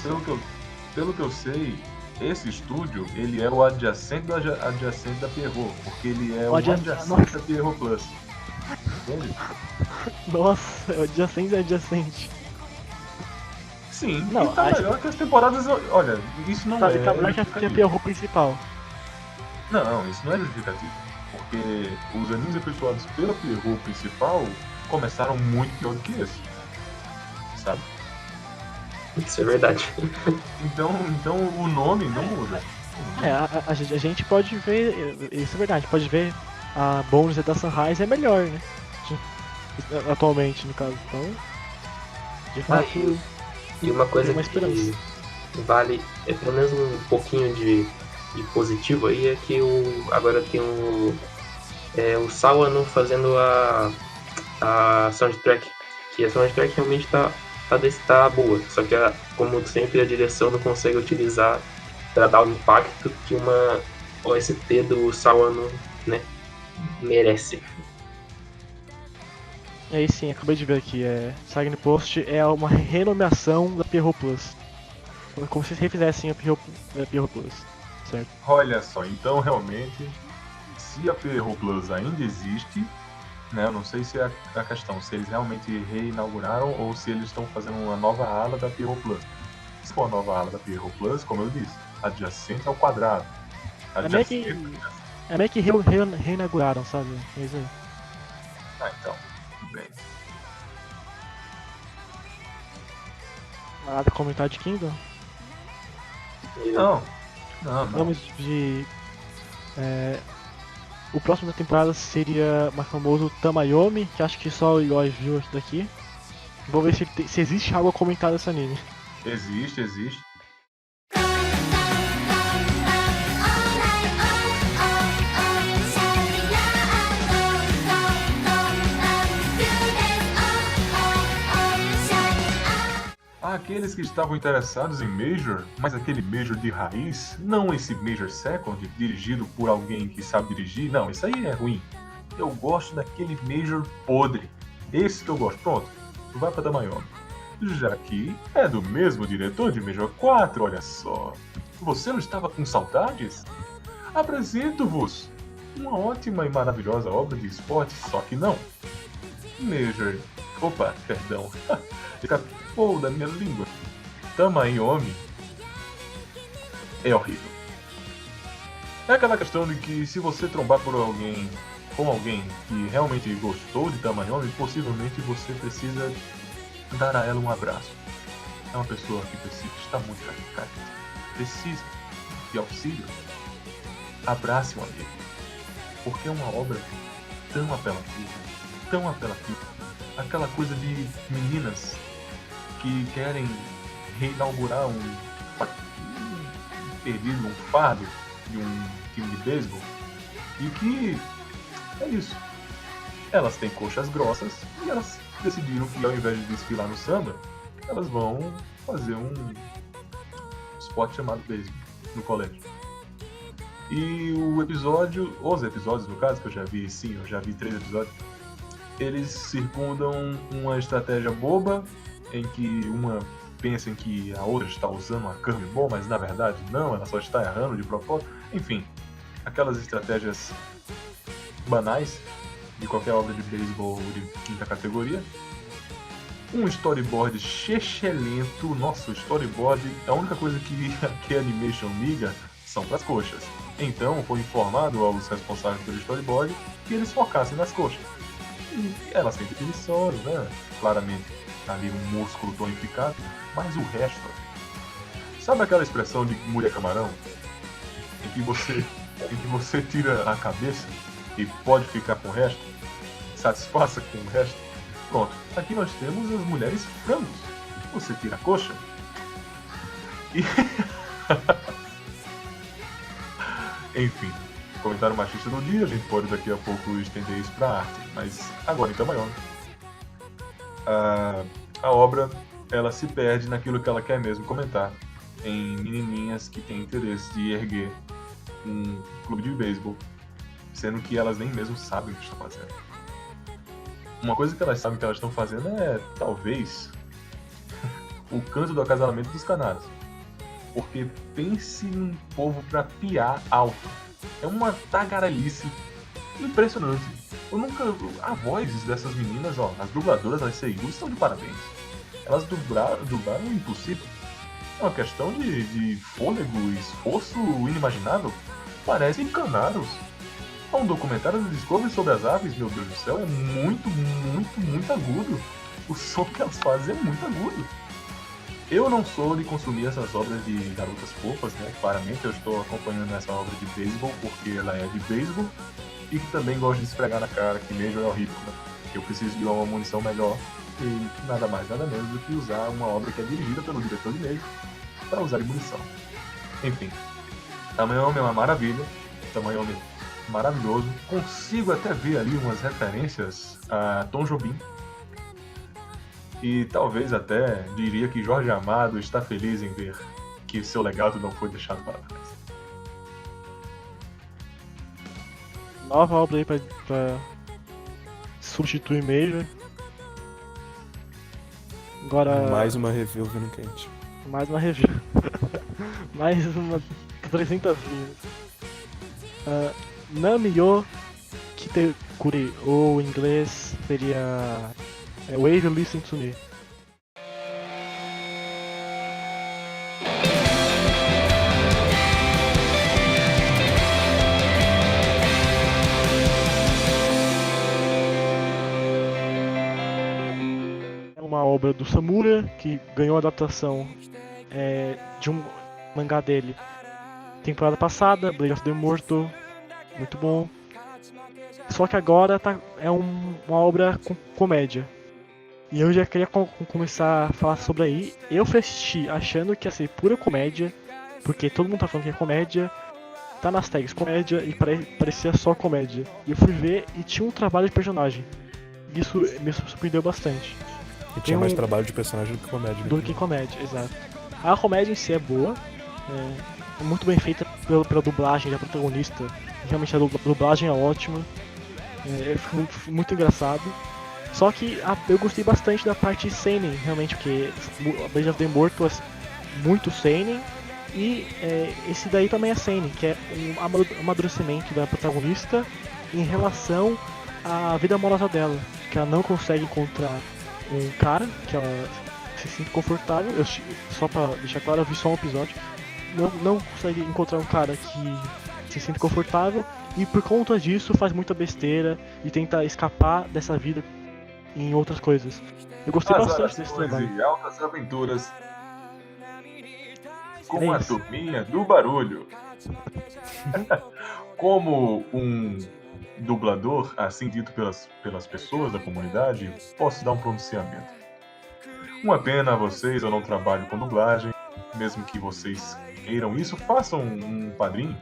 Pelo que eu sei, esse estúdio, ele é o adjacente da Pierrot, porque ele é o adjacente da Pierrot Plus. Entende? Nossa, é adjacente. Sim, Não, e tá melhor que as temporadas. Olha, isso não Tá é. melhor que a Pierrot principal. Não, isso não é justificativo. Porque os animes efetuados pela Pierrot principal começaram muito pior do que esse. Sabe? Isso é verdade. Então o nome não muda. A gente pode ver, isso é verdade, pode ver a Bones da Sunrise é melhor, né? Atualmente, no caso. Então, de fato, E uma coisa tem uma esperança. que vale, pelo menos um pouquinho de positivo aí, é que agora tem o Sawano fazendo a soundtrack. Que a soundtrack realmente tá boa, só que como sempre a direção não consegue utilizar para dar o impacto que uma OST do Sawano, né, merece. E aí sim, acabei de ver aqui, Sagni Post é uma renomeação da Pierrot Plus. Como se refizessem a Pierrot Plus, certo? Olha só, então realmente, se a Pierrot Plus ainda existe, né, eu não sei se é a questão, se eles realmente reinauguraram ou se eles estão fazendo uma nova ala da Pierrot Plus. Se for a nova ala da Pierrot Plus, como eu disse, adjacente ao quadrado. É meio que reinauguraram, sabe? É isso aí. Ah, então, tudo bem. Nada a comentar de Kingdom? Não. Vamos de. O próximo da temporada seria mais famoso Tamayomi, que acho que só o Yoi viu aqui daqui. Vou ver se existe algo a comentar desse anime. Existe. Aqueles que estavam interessados em Major, mas aquele Major de raiz, não esse Major Second, dirigido por alguém que sabe dirigir, não, isso aí é ruim. Eu gosto daquele Major podre. Esse que eu gosto. Pronto, vai pra Tamayomi. Já que é do mesmo diretor de Major 4, olha só. Você não estava com saudades? Apresento-vos uma ótima e maravilhosa obra de esporte, só que não. Major... Opa, perdão. Escapou da minha língua. Tamayomi é horrível. É aquela questão de que se você trombar com alguém que realmente gostou de Tamayomi, possivelmente você precisa dar a ela um abraço. É uma pessoa que está muito carente, precisa de auxílio. Abrace um amigo, porque é uma obra tão apelativa, aquela coisa de meninas que querem reinaugurar um fardo de um time de beisebol e que é isso. Elas têm coxas grossas e elas decidiram que ao invés de desfilar no samba, elas vão fazer um esporte chamado beisebol no colégio. E os episódios no caso, que eu já vi 3 episódios, eles circundam uma estratégia boba em que uma pensa em que a outra está usando uma curveball, mas na verdade não, ela só está errando de propósito. Enfim, aquelas estratégias banais de qualquer obra de beisebol de quinta categoria. Um storyboard chechelento. Nossa, o storyboard, a única coisa que a Animation liga são para as coxas. Então foi informado aos responsáveis pelo storyboard que eles focassem nas coxas. E elas têm definições, né? Claramente ali um músculo tonificado, mas o resto... Sabe aquela expressão de mulher camarão? Em que você tira a cabeça e pode ficar com o resto? Satisfaça com o resto? Pronto, aqui nós temos as mulheres frangos. Você tira a coxa e... Enfim, comentário machista do dia, a gente pode daqui a pouco estender isso pra arte, mas agora em Tamayomi. A obra, ela se perde naquilo que ela quer mesmo comentar, em menininhas que têm interesse de erguer um clube de beisebol, sendo que elas nem mesmo sabem o que estão fazendo. Uma coisa que elas sabem que elas estão fazendo é, talvez, o canto do acasalamento dos canários. Porque pense num povo pra piar alto. É uma tagarelice impressionante. A voz dessas meninas, ó, as dubladoras das Seiyu estão de parabéns. Elas dublaram o impossível. É uma questão de fôlego e esforço inimaginável. Parecem canários. Há um documentário do Discovery sobre as aves, meu Deus do céu, é muito agudo. O som que elas fazem é muito agudo. Eu não sou de consumir essas obras de garotas fofas, né? Claramente eu estou acompanhando essa obra de beisebol porque ela é de beisebol e que também gosto de esfregar na cara que Major é horrível, né? Eu preciso de uma munição melhor e nada mais, nada menos do que usar uma obra que é dirigida pelo diretor de Major para usar de munição. Enfim, Tamayomi é uma maravilha, Tamayomi maravilhoso. Consigo até ver ali umas referências a Tom Jobim. E talvez até diria que Jorge Amado está feliz em ver que seu legado não foi deixado para trás. Nova obra aí pra substituir Major. Agora, Mais uma review vindo quente. mais uma review. Mais uma 300 linhas. Nami yo Kitekuri, ou em inglês seria Wave Listen to Me. É uma obra do Samura que ganhou a adaptação de um mangá dele temporada passada, Blade of the Immortal, muito bom. Só que agora uma obra com comédia. E eu já queria começar a falar sobre aí. Eu fui assistir achando que ia ser pura comédia, porque todo mundo tá falando que é comédia, tá nas tags comédia e parecia só comédia. E eu fui ver e tinha um trabalho de personagem. Isso me surpreendeu bastante. E tinha mais trabalho de personagem do que comédia. Do que comédia, exato. A comédia em si é boa, é muito bem feita pela dublagem da protagonista. Realmente a dublagem é ótima, foi muito engraçado. Só que eu gostei bastante da parte seinen, realmente, porque a Blade of the Immortal é muito seinen. E esse daí também é seinen, que é um amadurecimento da protagonista em relação à vida amorosa dela. Que ela não consegue encontrar um cara que ela se sinta confortável. Só pra deixar claro, eu vi só um episódio. Não consegue encontrar um cara que se sinta confortável e por conta disso faz muita besteira e tenta escapar dessa vida em outras coisas. Eu gostei bastante desse trabalho. E altas aventuras com a turminha do barulho. Como um dublador, assim dito pelas pessoas da comunidade, posso dar um pronunciamento. Uma pena a vocês, eu não trabalho com dublagem. Mesmo que vocês queiram isso, façam um padrinho,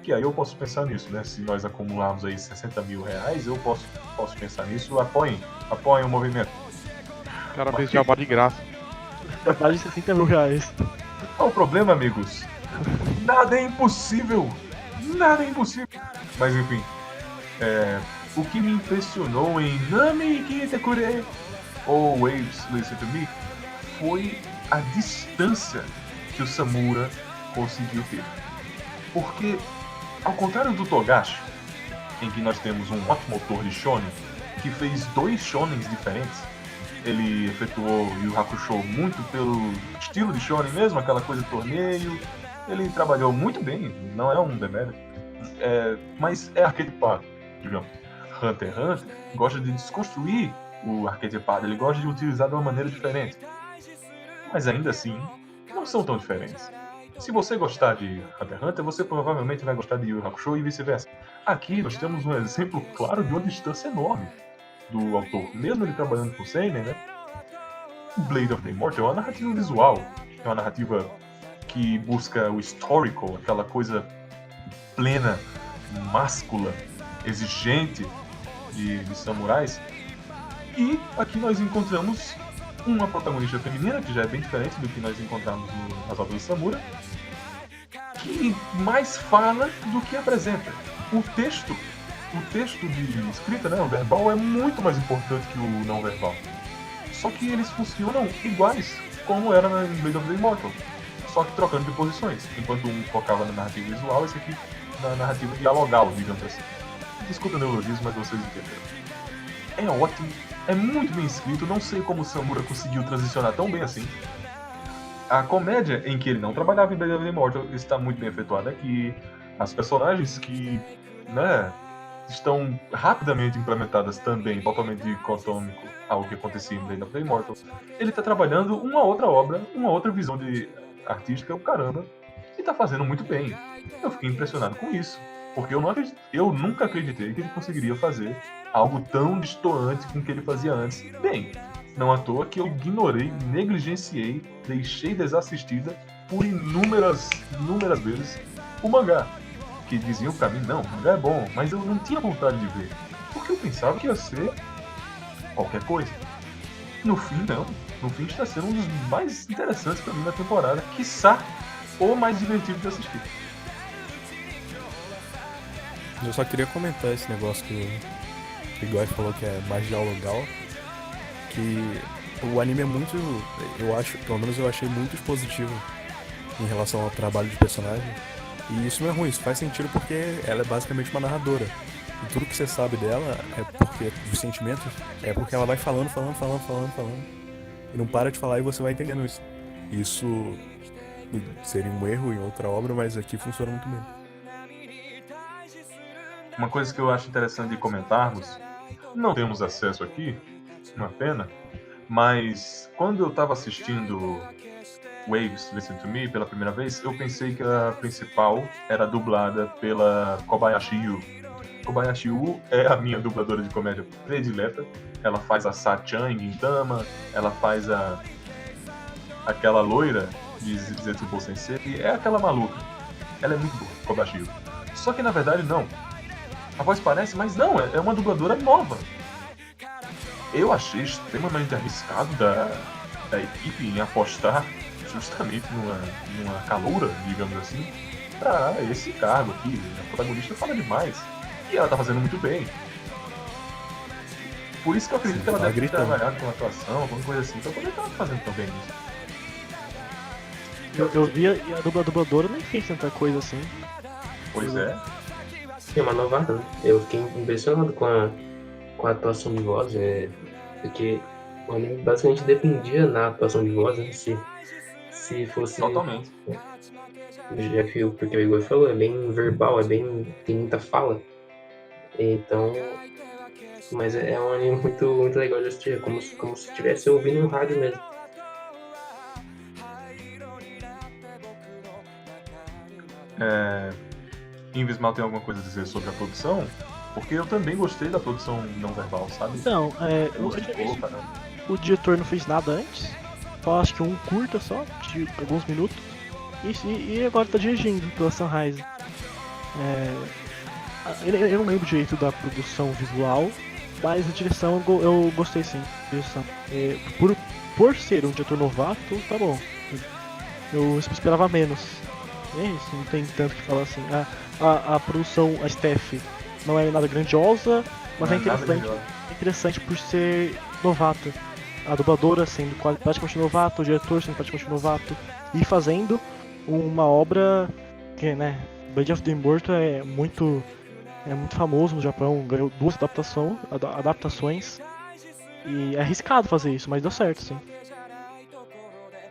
que aí eu posso pensar nisso, né? Se nós acumularmos aí 60 mil reais, eu posso pensar nisso. Apoiem o movimento. O cara fez jabá de graça. Trabalho de 60 mil reais. Qual o problema, amigos? Nada é impossível! Nada é impossível! Mas enfim, o que me impressionou em Nami Kitekure ou Waves Listen to Me foi a distância que o Samura conseguiu ter. Porque, ao contrário do Togashi, em que nós temos um ótimo autor de shonen, que fez 2 shonens diferentes, ele efetuou Yu Yu Hakusho muito pelo estilo de shonen mesmo, aquela coisa de torneio, ele trabalhou muito bem, não é um demérito, mas é arquetipado, digamos. Hunter x Hunter gosta de desconstruir o arquetipado, ele gosta de utilizar de uma maneira diferente. Mas ainda assim, não são tão diferentes. Se você gostar de Hunter x Hunter, você provavelmente vai gostar de Yu Yu Hakusho e vice-versa. Aqui nós temos um exemplo claro de uma distância enorme do autor. Mesmo ele trabalhando com seinen, né? Blade of the Immortal é uma narrativa visual, é uma narrativa que busca o historical, aquela coisa plena, máscula, exigente de samurais. E aqui nós encontramos uma protagonista feminina, que já é bem diferente do que nós encontramos nas obras de Samura, que mais fala do que apresenta. O texto de escrita, né, o verbal, é muito mais importante que o não verbal. Só que eles funcionam iguais, como era em Blade of the Immortal, só que trocando de posições. Enquanto um focava na narrativa visual, esse aqui na narrativa dialogal, digamos assim. Desculpa o neologismo, mas vocês entenderam. É ótimo, é muito bem escrito, não sei como o Samura conseguiu transicionar tão bem assim. A comédia, em que ele não trabalhava em Blade of the Immortal, está muito bem efetuada aqui. As personagens que, né, estão rapidamente implementadas também, totalmente dicotômico ao que acontecia em Blade of the Immortal. Ele está trabalhando uma outra obra, uma outra visão de artística, o caramba, e está fazendo muito bem. Eu fiquei impressionado com isso, porque eu nunca acreditei que ele conseguiria fazer algo tão destoante com o que ele fazia antes. Bem, não à toa que eu ignorei, negligenciei, deixei desassistida por inúmeras vezes o mangá. Que diziam pra mim, não, o mangá é bom, mas eu não tinha vontade de ver. Porque eu pensava que ia ser qualquer coisa. No fim, não. No fim está sendo um dos mais interessantes pra mim na temporada, quiçá o mais divertido de assistir. Eu só queria comentar esse negócio que o Igor falou que é mais dialogal, que o anime é muito, eu acho, pelo menos eu achei muito positivo em relação ao trabalho de personagem. E isso não é ruim, isso faz sentido porque ela é basicamente uma narradora. E tudo que você sabe dela é porque dos sentimentos é porque ela vai falando. E não para de falar e você vai entendendo isso. Isso seria um erro em outra obra, mas aqui funciona muito bem. Uma coisa que eu acho interessante de comentarmos, não temos acesso aqui, uma pena, mas quando eu estava assistindo Waves Listen to Me pela primeira vez, eu pensei que a principal era dublada pela Kobayashi Yu. Kobayashi Yu é a minha dubladora de comédia predileta. Ela faz a Sa-chan em Gintama, ela faz aquela loira de Zetsubo Sensei, e é aquela maluca. Ela é muito boa, Kobayashi Yu. Só que na verdade não. A voz parece, mas não, é uma dubladora nova. Eu achei extremamente arriscado da equipe em apostar justamente numa caloura, digamos assim, pra esse cargo aqui. A protagonista fala demais. E ela tá fazendo muito bem. Por isso que eu acredito que ela deve ter trabalhado com atuação, alguma coisa assim, pra poder estar fazendo tão bem isso. Eu vi e a dubladora nem fez tanta coisa assim. Pois é. É uma novata, né? Eu fiquei impressionado com a atuação de voz, porque o anime basicamente dependia na atuação de voz, né? Se fosse. Totalmente. Já que porque o Igor falou, é bem verbal, tem muita fala. Então. Mas é um anime muito, muito legal de assistir, como se estivesse ouvindo um rádio mesmo. Invismal tem alguma coisa a dizer sobre a produção? Porque eu também gostei da produção não verbal, sabe? Não, Gostou, caramba. o diretor não fez nada antes. Só acho que um curta só, de alguns minutos. E agora tá dirigindo pela Sunrise. Eu não lembro direito da produção visual, mas a direção eu gostei sim. Direção. Por ser um diretor novato, tá bom. Eu esperava menos. É isso, não tem tanto que falar assim. A produção, a staff, não é nada grandiosa, mas Não é é nada interessante. grandiosa. É interessante por ser novata. A dubladora sendo praticamente novata, o diretor sendo praticamente novato. E fazendo uma obra que, né, Blade of the Immortal é muito famoso no Japão, ganhou 2 adaptações. E é arriscado fazer isso, mas deu certo, sim.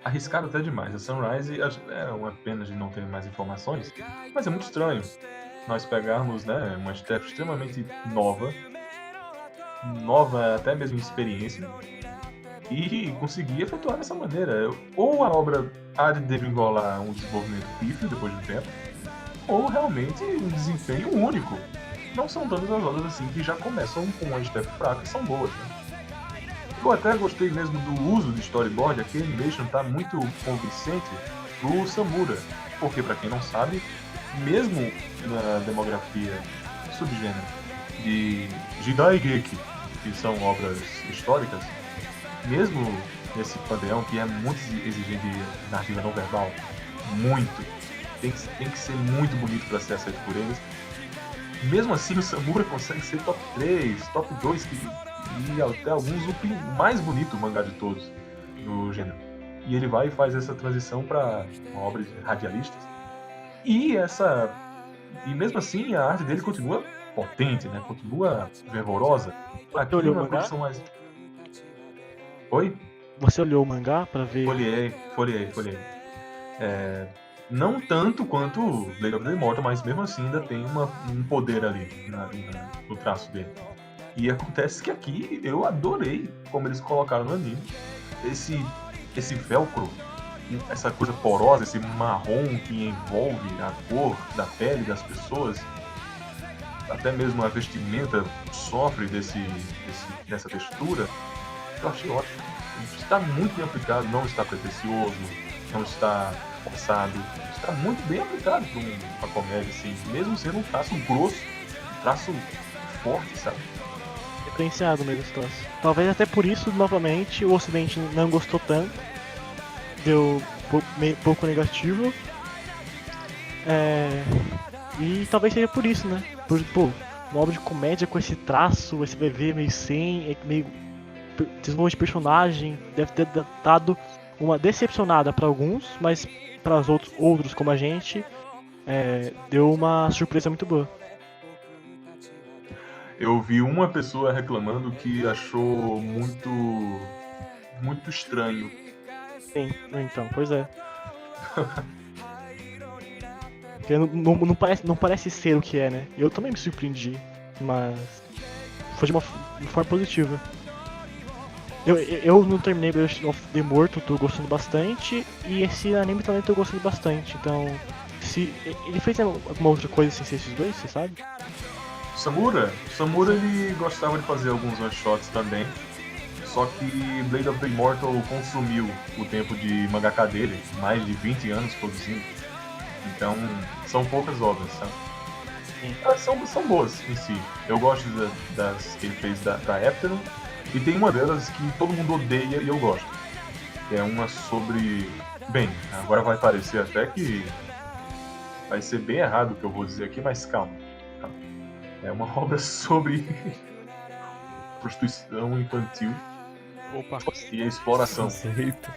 Arriscado até demais. A Sunrise é uma pena de não ter mais informações, mas é muito estranho nós pegarmos, né, uma staff extremamente nova até mesmo em experiência, e conseguir efetuar dessa maneira. Ou a obra há de degringolar um desenvolvimento pífio depois de um tempo, ou realmente um desempenho único. Não são todas as obras assim que já começam com uma staff fraca e são boas, né? Eu até gostei mesmo do uso de storyboard, aqui a animation tá muito convincente pro Samura, porque pra quem não sabe, mesmo na demografia subgênero de Jidaigeki, que são obras históricas, mesmo nesse panteão que é muito exigente de narrativa não verbal, tem que ser muito bonito para ser aceito por eles. Mesmo assim, o Samura consegue ser top 3, top 2 e até alguns o mais bonito mangá de todos do gênero. E ele vai e faz essa transição para uma obra de radialistas. E mesmo assim a arte dele continua potente, né? Continua fervorosa. Aqui olhou uma o mangá? produção mais. Oi? Você olhou o mangá pra ver? Folhei. Não tanto quanto Blade of the Immortal, mas mesmo assim ainda tem um poder ali no traço dele. E acontece que aqui eu adorei como eles colocaram no anime esse velcro, essa coisa porosa, esse marrom que envolve a cor da pele das pessoas, até mesmo a vestimenta sofre dessa textura. Eu achei ótimo. Está muito bem aplicado, não está pretencioso, não está forçado, está muito bem aplicado para uma comédia, assim, mesmo sendo um traço grosso, um traço forte, sabe? Diferenciado mesmo a situação. Talvez até por isso, novamente, o Ocidente não gostou tanto, deu pouco negativo. E talvez seja por isso, né? Uma obra de comédia com esse traço, esse bebê meio sem, meio desenvolvimento de personagem deve ter dado uma decepcionada pra alguns, mas para os outros como a gente, deu uma surpresa muito boa. Eu vi uma pessoa reclamando que achou muito estranho. Sim, então, pois é. Porque não parece ser o que é, né? Eu também me surpreendi, mas foi de uma forma positiva. Eu não terminei Breath of the Immortal, tô gostando bastante, e esse anime também tô gostando bastante, então... Se ele fez alguma outra coisa sem ser esses dois, você sabe? Samura ele gostava de fazer alguns one-shots também, só que Blade of the Immortal consumiu o tempo de mangaka dele, mais de 20 anos produzindo, então são poucas obras, sabe? Elas são boas em si. Eu gosto das que ele fez da Epsilon, e tem uma delas que todo mundo odeia e eu gosto, que é uma sobre... Bem, agora vai parecer até que vai ser bem errado o que eu vou dizer aqui, mas calma. É uma obra sobre prostituição infantil Opa. e a exploração. Aceito.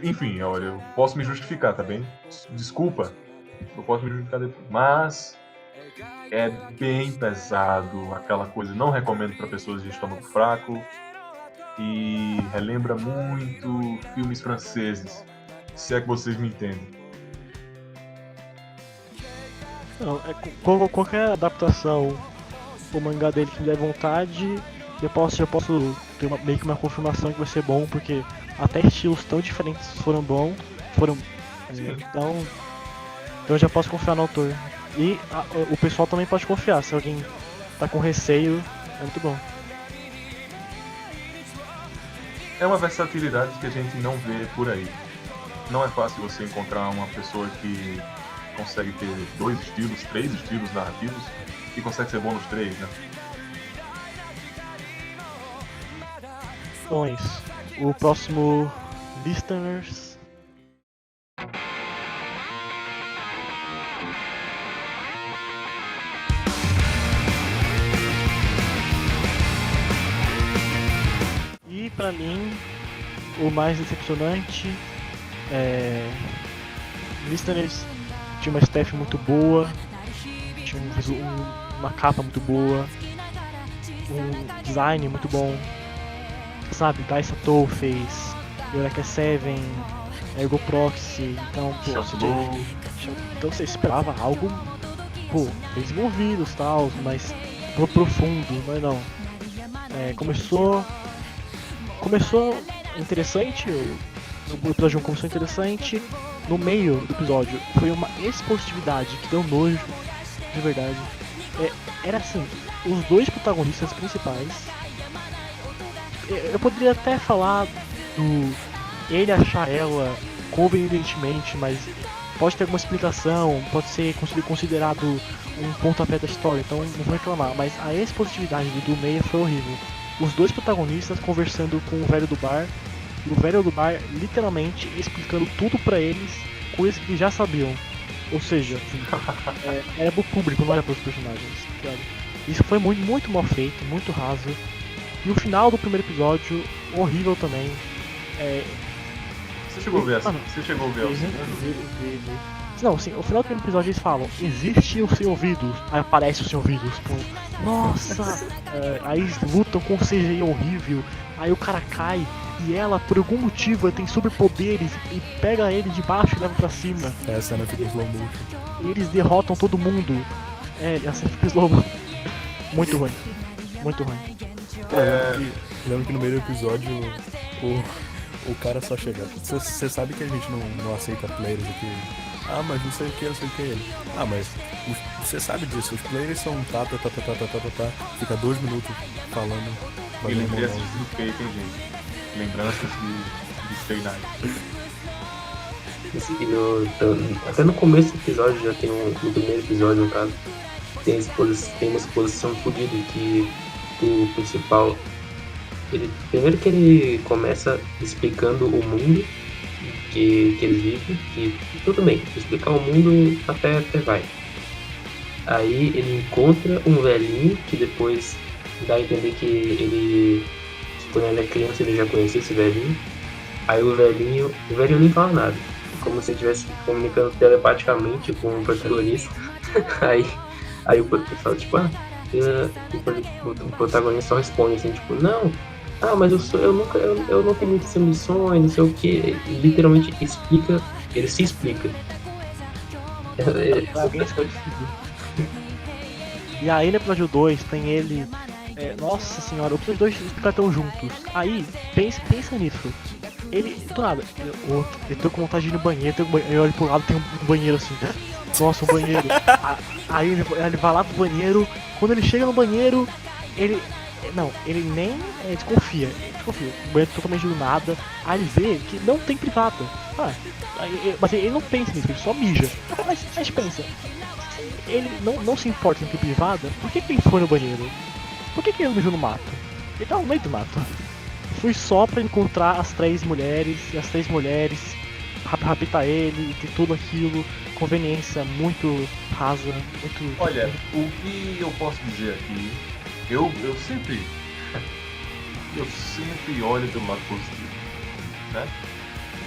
Enfim, olha, eu posso me justificar, tá bem? Desculpa, eu posso me justificar depois. Mas é bem pesado, aquela coisa, não recomendo para pessoas de estômago fraco. E relembra muito filmes franceses, se é que vocês me entendem. Não, qualquer adaptação o mangá dele que me der vontade, eu posso ter meio que uma confirmação que vai ser bom, porque até estilos tão diferentes foram bons, então eu já posso confiar no autor. E o pessoal também pode confiar, se alguém tá com receio, é muito bom. É uma versatilidade que a gente não vê por aí. Não é fácil você encontrar uma pessoa que consegue ter 2 estilos, 3 estilos narrativos e consegue ser bom nos 3, né? Então é isso. O próximo Listeners. E pra mim, o mais decepcionante é... Listeners tinha uma staff muito boa, tinha uma capa muito boa, um design muito bom, sabe? Dai Satou fez Eureka 7, Ergo Proxy, então então você esperava algo desenvolvido e tal, mas profundo, mas não. Começou interessante, o episódio 1 começou interessante, no meio do episódio foi uma expositividade que deu nojo, de verdade. Era assim, os 2 protagonistas principais, eu poderia até falar do ele achar ela convenientemente, mas pode ter alguma explicação, pode ser considerado um pontapé da história, então não vou reclamar, mas a expositividade do meio foi horrível. Os 2 protagonistas conversando com o velho do bar, e o velho do bar literalmente explicando tudo pra eles, coisas que eles já sabiam. Ou seja, assim, era pro público, não era pros personagens. Sabe? Isso foi muito mal feito, muito raso. E o final do primeiro episódio, horrível também. Você chegou a ver Você chegou a ver o segundo? Não, sim, o final do primeiro episódio eles falam, existe o Sem Ouvidos, aí aparece o Sem Ouvidos, pô, nossa, aí eles lutam com o CGI horrível, aí o cara cai, e ela, por algum motivo, tem superpoderes, e pega ele de baixo e leva pra cima. É, a cena fica em slow motion. E eles derrotam todo mundo. A cena fica slow motion. Muito ruim, muito ruim. Eu lembro que no meio do episódio o cara só chega. Você sabe que a gente não aceita players aqui. Ah, mas não sei o que, ele. Ah, mas você sabe disso, os players são tá. Fica 2 minutos falando. E lembranças do Fake, hein, gente? Lembranças de Stay Night. Até no começo do episódio, já tem no primeiro episódio, no caso, tem uma exposição fodida que o principal, primeiro que ele começa explicando o mundo que eles vivem, que tudo bem, explicar o mundo até vai. Aí ele encontra um velhinho que depois dá a entender que ele quando ele é criança, ele já conhecia esse velhinho. Aí o velho nem fala nada. Como se ele estivesse comunicando telepaticamente com o protagonista. aí o pessoal, tipo, o protagonista só responde assim, tipo, não, mas eu não tenho muitas ambições, não sei o que. Literalmente explica, ele se explica. Alguém esquecido. E aí no episódio 2 tem ele. Nossa senhora, os dois estão juntos. Aí, pensa nisso. Ele, do nada, ele tô com vontade de ir no banheiro, eu olho pro lado, tem um banheiro assim. Nossa, um banheiro. Aí ele vai lá pro banheiro, quando ele chega no banheiro, ele nem desconfia. O banheiro totalmente do nada. Aí ele vê que não tem privada. Mas ele não pensa nisso, ele só mija. Mas pensa, ele não se importa em ter privada, por que ele foi no banheiro? Por que ele mijou no mato? Ele tá no meio do mato. Fui só pra encontrar as três mulheres, e as três mulheres raptar ele, e ter tudo aquilo, conveniência muito rasa, muito... Olha, o que eu posso dizer aqui, eu sempre olho pelo lado positivo, né?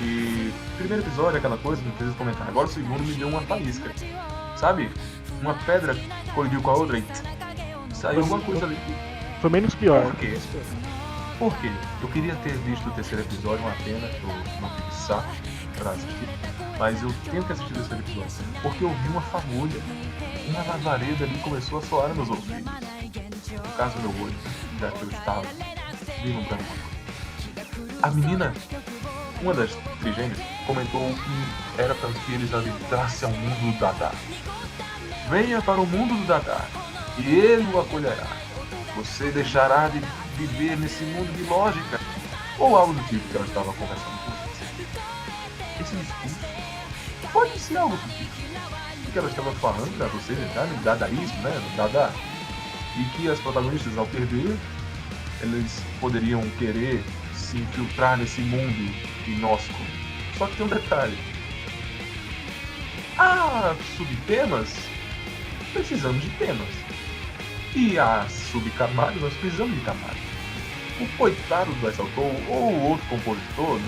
E o primeiro episódio, aquela coisa, não precisa comentar. Agora o segundo me deu uma faísca, sabe? Uma pedra colidiu com a outra e saiu alguma coisa ali. Foi menos pior. Por quê? Por quê? Eu queria ter visto o terceiro episódio, uma pena que eu não tive saco pra assistir. Mas eu tenho que assistir o terceiro episódio. Porque eu vi uma fagulha, uma lavareda ali começou a soar nos meus ouvidos. No caso do meu olho, já que eu estava vislumbrando uma coisa. A menina, uma das trigêmeas, comentou que era para que eles adentrassem ao mundo do Dada. Venha para o mundo do Dada, e ele o acolherá. Você deixará de viver nesse mundo de lógica. Ou algo do tipo que ela estava conversando com você. Esse discurso pode ser algo do tipo. O que ela estava falando para você entrar no dadaísmo, né? No Dada. E que as protagonistas, ao perder, eles poderiam querer se infiltrar nesse mundo inóspito. Só que tem um detalhe. Subtemas, precisamos de temas. E a subcamada, nós precisamos de camada. O coitado do Exaltou, ou o outro compositor,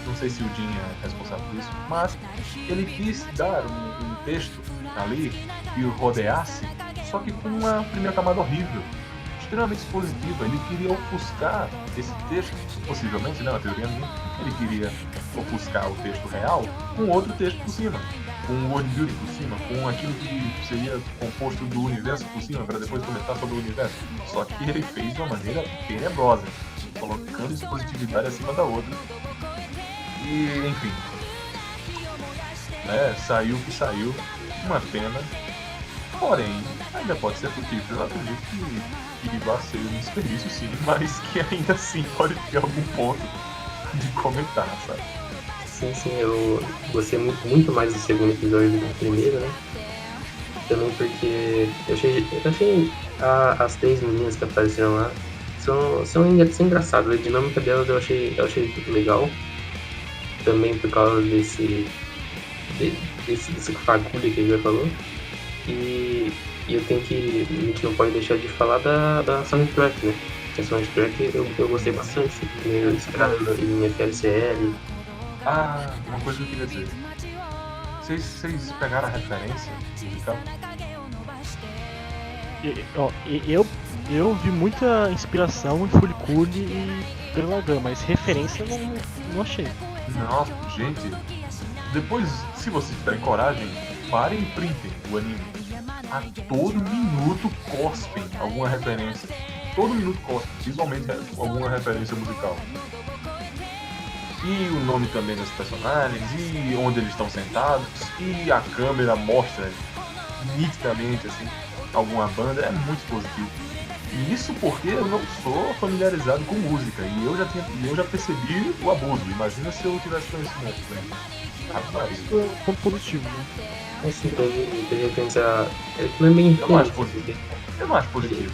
não sei se o Jim é responsável por isso, mas ele quis dar um texto ali que o rodeasse, só que com uma primeira camada horrível, extremamente expositiva. Ele queria ofuscar esse texto, possivelmente, né, na teoria minha, ele queria ofuscar o texto real com outro texto por cima, com o worldbuilding por cima, com aquilo que seria composto do universo por cima, para depois comentar sobre o universo. Só que ele fez de uma maneira tenebrosa, colocando expositividade acima da outra. E, enfim, saiu o que saiu, uma pena, porém, ainda pode ser frutífero. Eu acredito que vai ser um desperdício sim, mas que ainda assim pode ter algum ponto de comentar, sabe? Sim, eu gostei muito mais do segundo episódio do que do primeiro, né? Também porque eu achei as três meninas que apareceram lá são engraçadas. A dinâmica delas eu achei legal. Também por causa desse fagulha que ele já falou. E eu tenho que... A gente não pode deixar de falar da soundtrack, né? A soundtrack eu gostei bastante. Inspirada em FLCL. Uma coisa que eu queria dizer. Vocês pegaram a referência musical? Eu vi muita inspiração em Furikuri e Gurren, mas referência eu não achei. Nossa, gente, depois, se vocês tiverem coragem, parem e printem o anime. A todo minuto cospem alguma referência. Todo minuto cospem, visualmente, alguma referência musical. E o nome também dos personagens, e onde eles estão sentados, e a câmera mostra nitidamente assim, alguma banda, é muito positivo. E isso porque eu não sou familiarizado com música, e eu já percebi o abuso. Imagina se eu tivesse conhecimento, né? Isso é um ponto positivo, né? Assim, de repente, não é bem eu não acho positivo.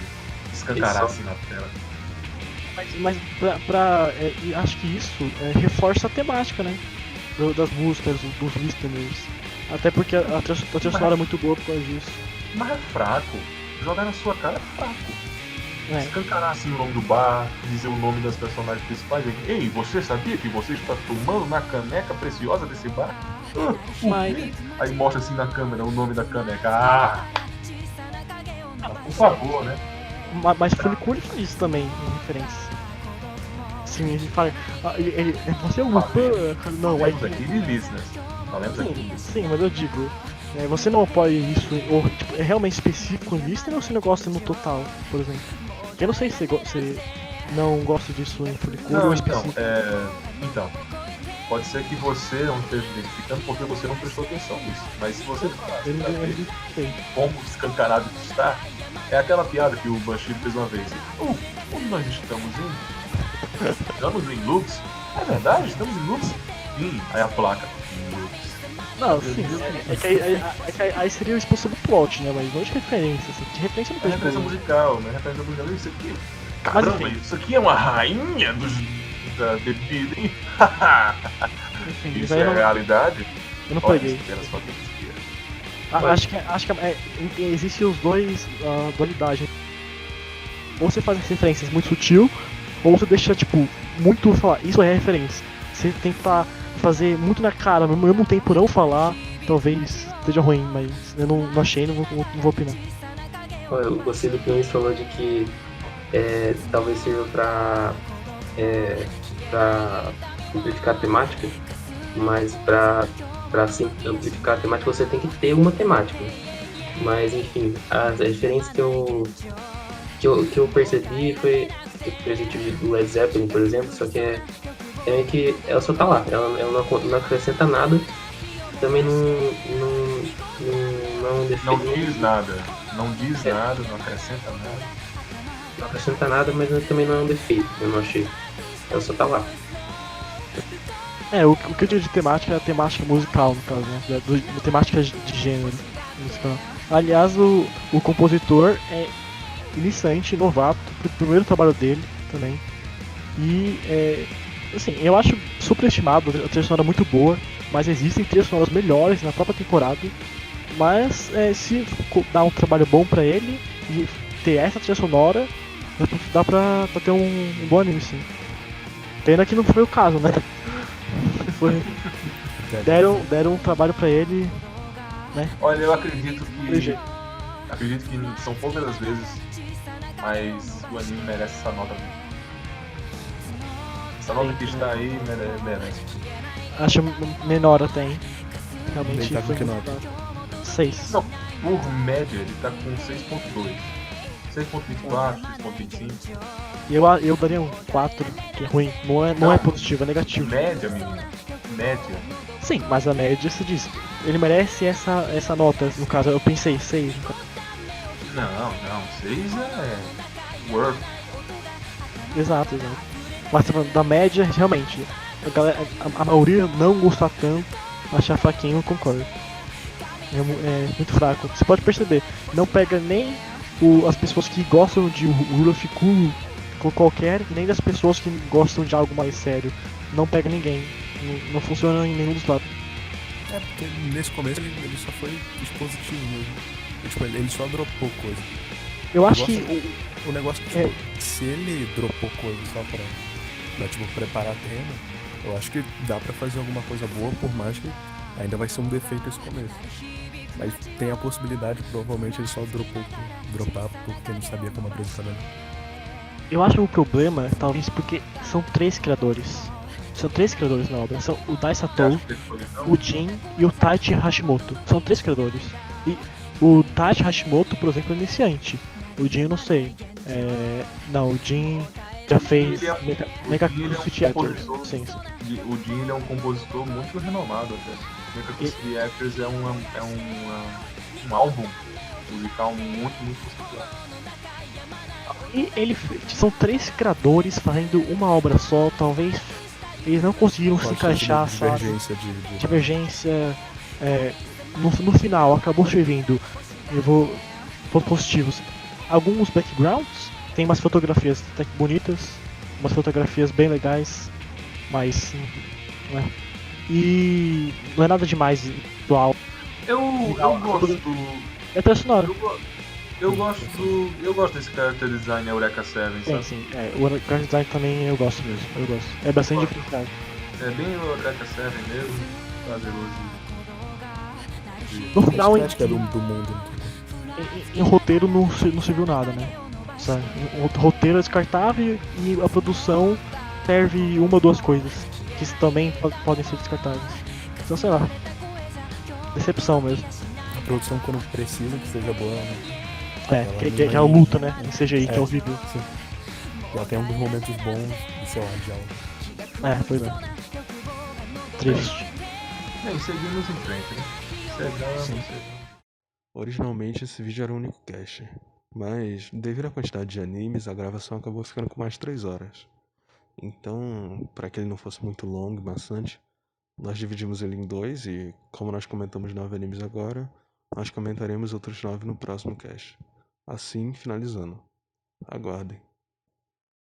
Escancarar assim na tela. Mas acho que isso reforça a temática, né? Das músicas, dos listeners. Até porque a trilha sonora é muito boa por causa disso. Mas é fraco. Jogar na sua cara é fraco. escancarar assim o nome do bar, dizer o nome das personagens principais. Ei, você sabia que você está tomando na caneca preciosa desse bar? Mas, Aí mostra assim na câmera o nome da caneca. Por favor, né? mas Fuliculi faz isso também, em referências. Sim, ele fala. Você é um Lupin? Não, é Falamos aqui de listeners. Falamos aqui. Sim, mas eu digo. Você não apoia isso, ou tipo, é realmente específico em listener ou você não gosta no total, por exemplo? Eu não sei se você não gosta disso em Fuliculi ou Não, específico. então, pode ser que você não esteja identificando porque você não prestou atenção nisso. Mas se você Eu não sei. como escancarado que está, é aquela piada que o Banshee fez uma vez. Onde nós estamos indo? Estamos em Lux? É verdade? Estamos em Lux? Sim, aí a placa. Lux. Não, sim, é que aí seria o expulso do plot, né? Mas não de referência, assim, de referência não É tem referência problema. musical, né? Referência musical. Isso aqui. Mas Caramba, enfim. isso aqui é uma rainha da bebida, hein? Enfim, Isso aí é a realidade? eu não Olha, peguei. espera só que espera. Acho que existem os dois dualidades. Ou você faz referências muito sutil, ou você deixa, tipo, muito falar, isso é referência. Você tenta fazer muito na cara, ao mesmo tempo não falar, talvez esteja ruim, mas eu não achei, não vou opinar. Olha, eu gostei do que o Luiz falou de que talvez sirva para simplificar a temática, mas para simplificar a temática você tem que ter uma temática. Mas enfim, as referências que eu percebi foi o presente do Led Zeppelin, por exemplo, só que é meio que ela só tá lá, ela não acrescenta nada, também não Não diz nada. Não diz nada, não acrescenta nada. não acrescenta nada, mas também não é um defeito, eu não achei. Ela só tá lá. O que eu digo de temática é a temática musical, no caso, né? Da temática de gênero musical. Aliás, o compositor é iniciante, novato, pro primeiro trabalho dele também. E, assim, eu acho superestimado, a trilha sonora é muito boa, mas existem trilhas sonoras melhores na própria temporada. Mas se dar um trabalho bom pra ele e ter essa trilha sonora, dá pra ter um bom anime, sim. Pena que não foi o caso, né? Deram um trabalho pra ele, né? Olha, eu acredito Daquele jeito. que são poucas as vezes, mas o anime merece essa nota mesmo. Essa nota que está aí merece. Acho menor até, hein? Realmente Ele tá com foi que muito nota? barato. 6. Não, por média ele tá com 6.2. 6.24, 6.25. E eu daria um 4, que é ruim. Não é positivo, é negativo. Média, menino. Média. Sim, mas a média se diz. Ele merece essa nota, no caso, eu pensei 6. Não. 6 é Word. Exato. Mas da média, realmente, a maioria não gostar tanto, achar fraquinho, eu concordo. É muito fraco. Você pode perceber, não pega nem as pessoas que gostam de Rurofiku qualquer, nem das pessoas que gostam de algo mais sério. Não pega ninguém. Não funciona em nenhum dos lados. Porque nesse começo ele só foi expositivo mesmo. Tipo, ele só dropou coisa. Eu acho gosto que. O negócio que, tipo, se ele dropou coisa só pra tipo, preparar a tema, eu acho que dá pra fazer alguma coisa boa, por mais que ainda vai ser um defeito esse começo. Mas tem a possibilidade, provavelmente ele só dropar porque não sabia como apresentar melhor. Eu acho que o problema, talvez, porque são 3 criadores. São 3 criadores na obra. São o Dai Satou, o Jin e o Taichi Hashimoto. São 3 criadores. E o Taichi Hashimoto, por exemplo, é iniciante. O Jin eu não sei. Não, o Jin já fez Mega Cruise Theater. Sim. O Jin é um compositor muito renomado até. Mega Cruise Theater é um álbum musical muito conceituado. E são 3 criadores fazendo uma obra só, talvez eles não conseguiram se encaixar, sabe? Divergência. No final acabou servindo. Pontos positivos. Alguns backgrounds, tem umas fotografias até que bonitas, umas fotografias bem legais, mas e não é nada demais do álbum. Eu gosto. É trilha sonora. Eu gosto desse character design Eureka 7, Sim, sabe? sim. O character design também eu gosto mesmo. Eu gosto. É bastante Gosto. diferenciado. É bem Eureka 7 mesmo, prazeroso. No final, em, Estética do mundo, entendeu? em roteiro não se viu nada, né? Sabe? O roteiro é descartável e a produção serve uma ou duas coisas que também podem ser descartáveis. Então, sei lá. Decepção mesmo. A produção, quando precisa que seja boa, É, ela que não é o luto, né? Em CGI, que é É. horrível. sim, ela tem alguns momentos bons e sei lá, de aula. Pois é. Triste. Bem, seguimos em frente, né? Segamos. Originalmente esse vídeo era o único cast, mas devido à quantidade de animes, a gravação acabou ficando com mais 3 horas. Então, para que ele não fosse muito longo e maçante, nós dividimos ele em dois e, como nós comentamos 9 animes agora, nós comentaremos outros 9 no próximo cast. Assim, finalizando. Aguardem.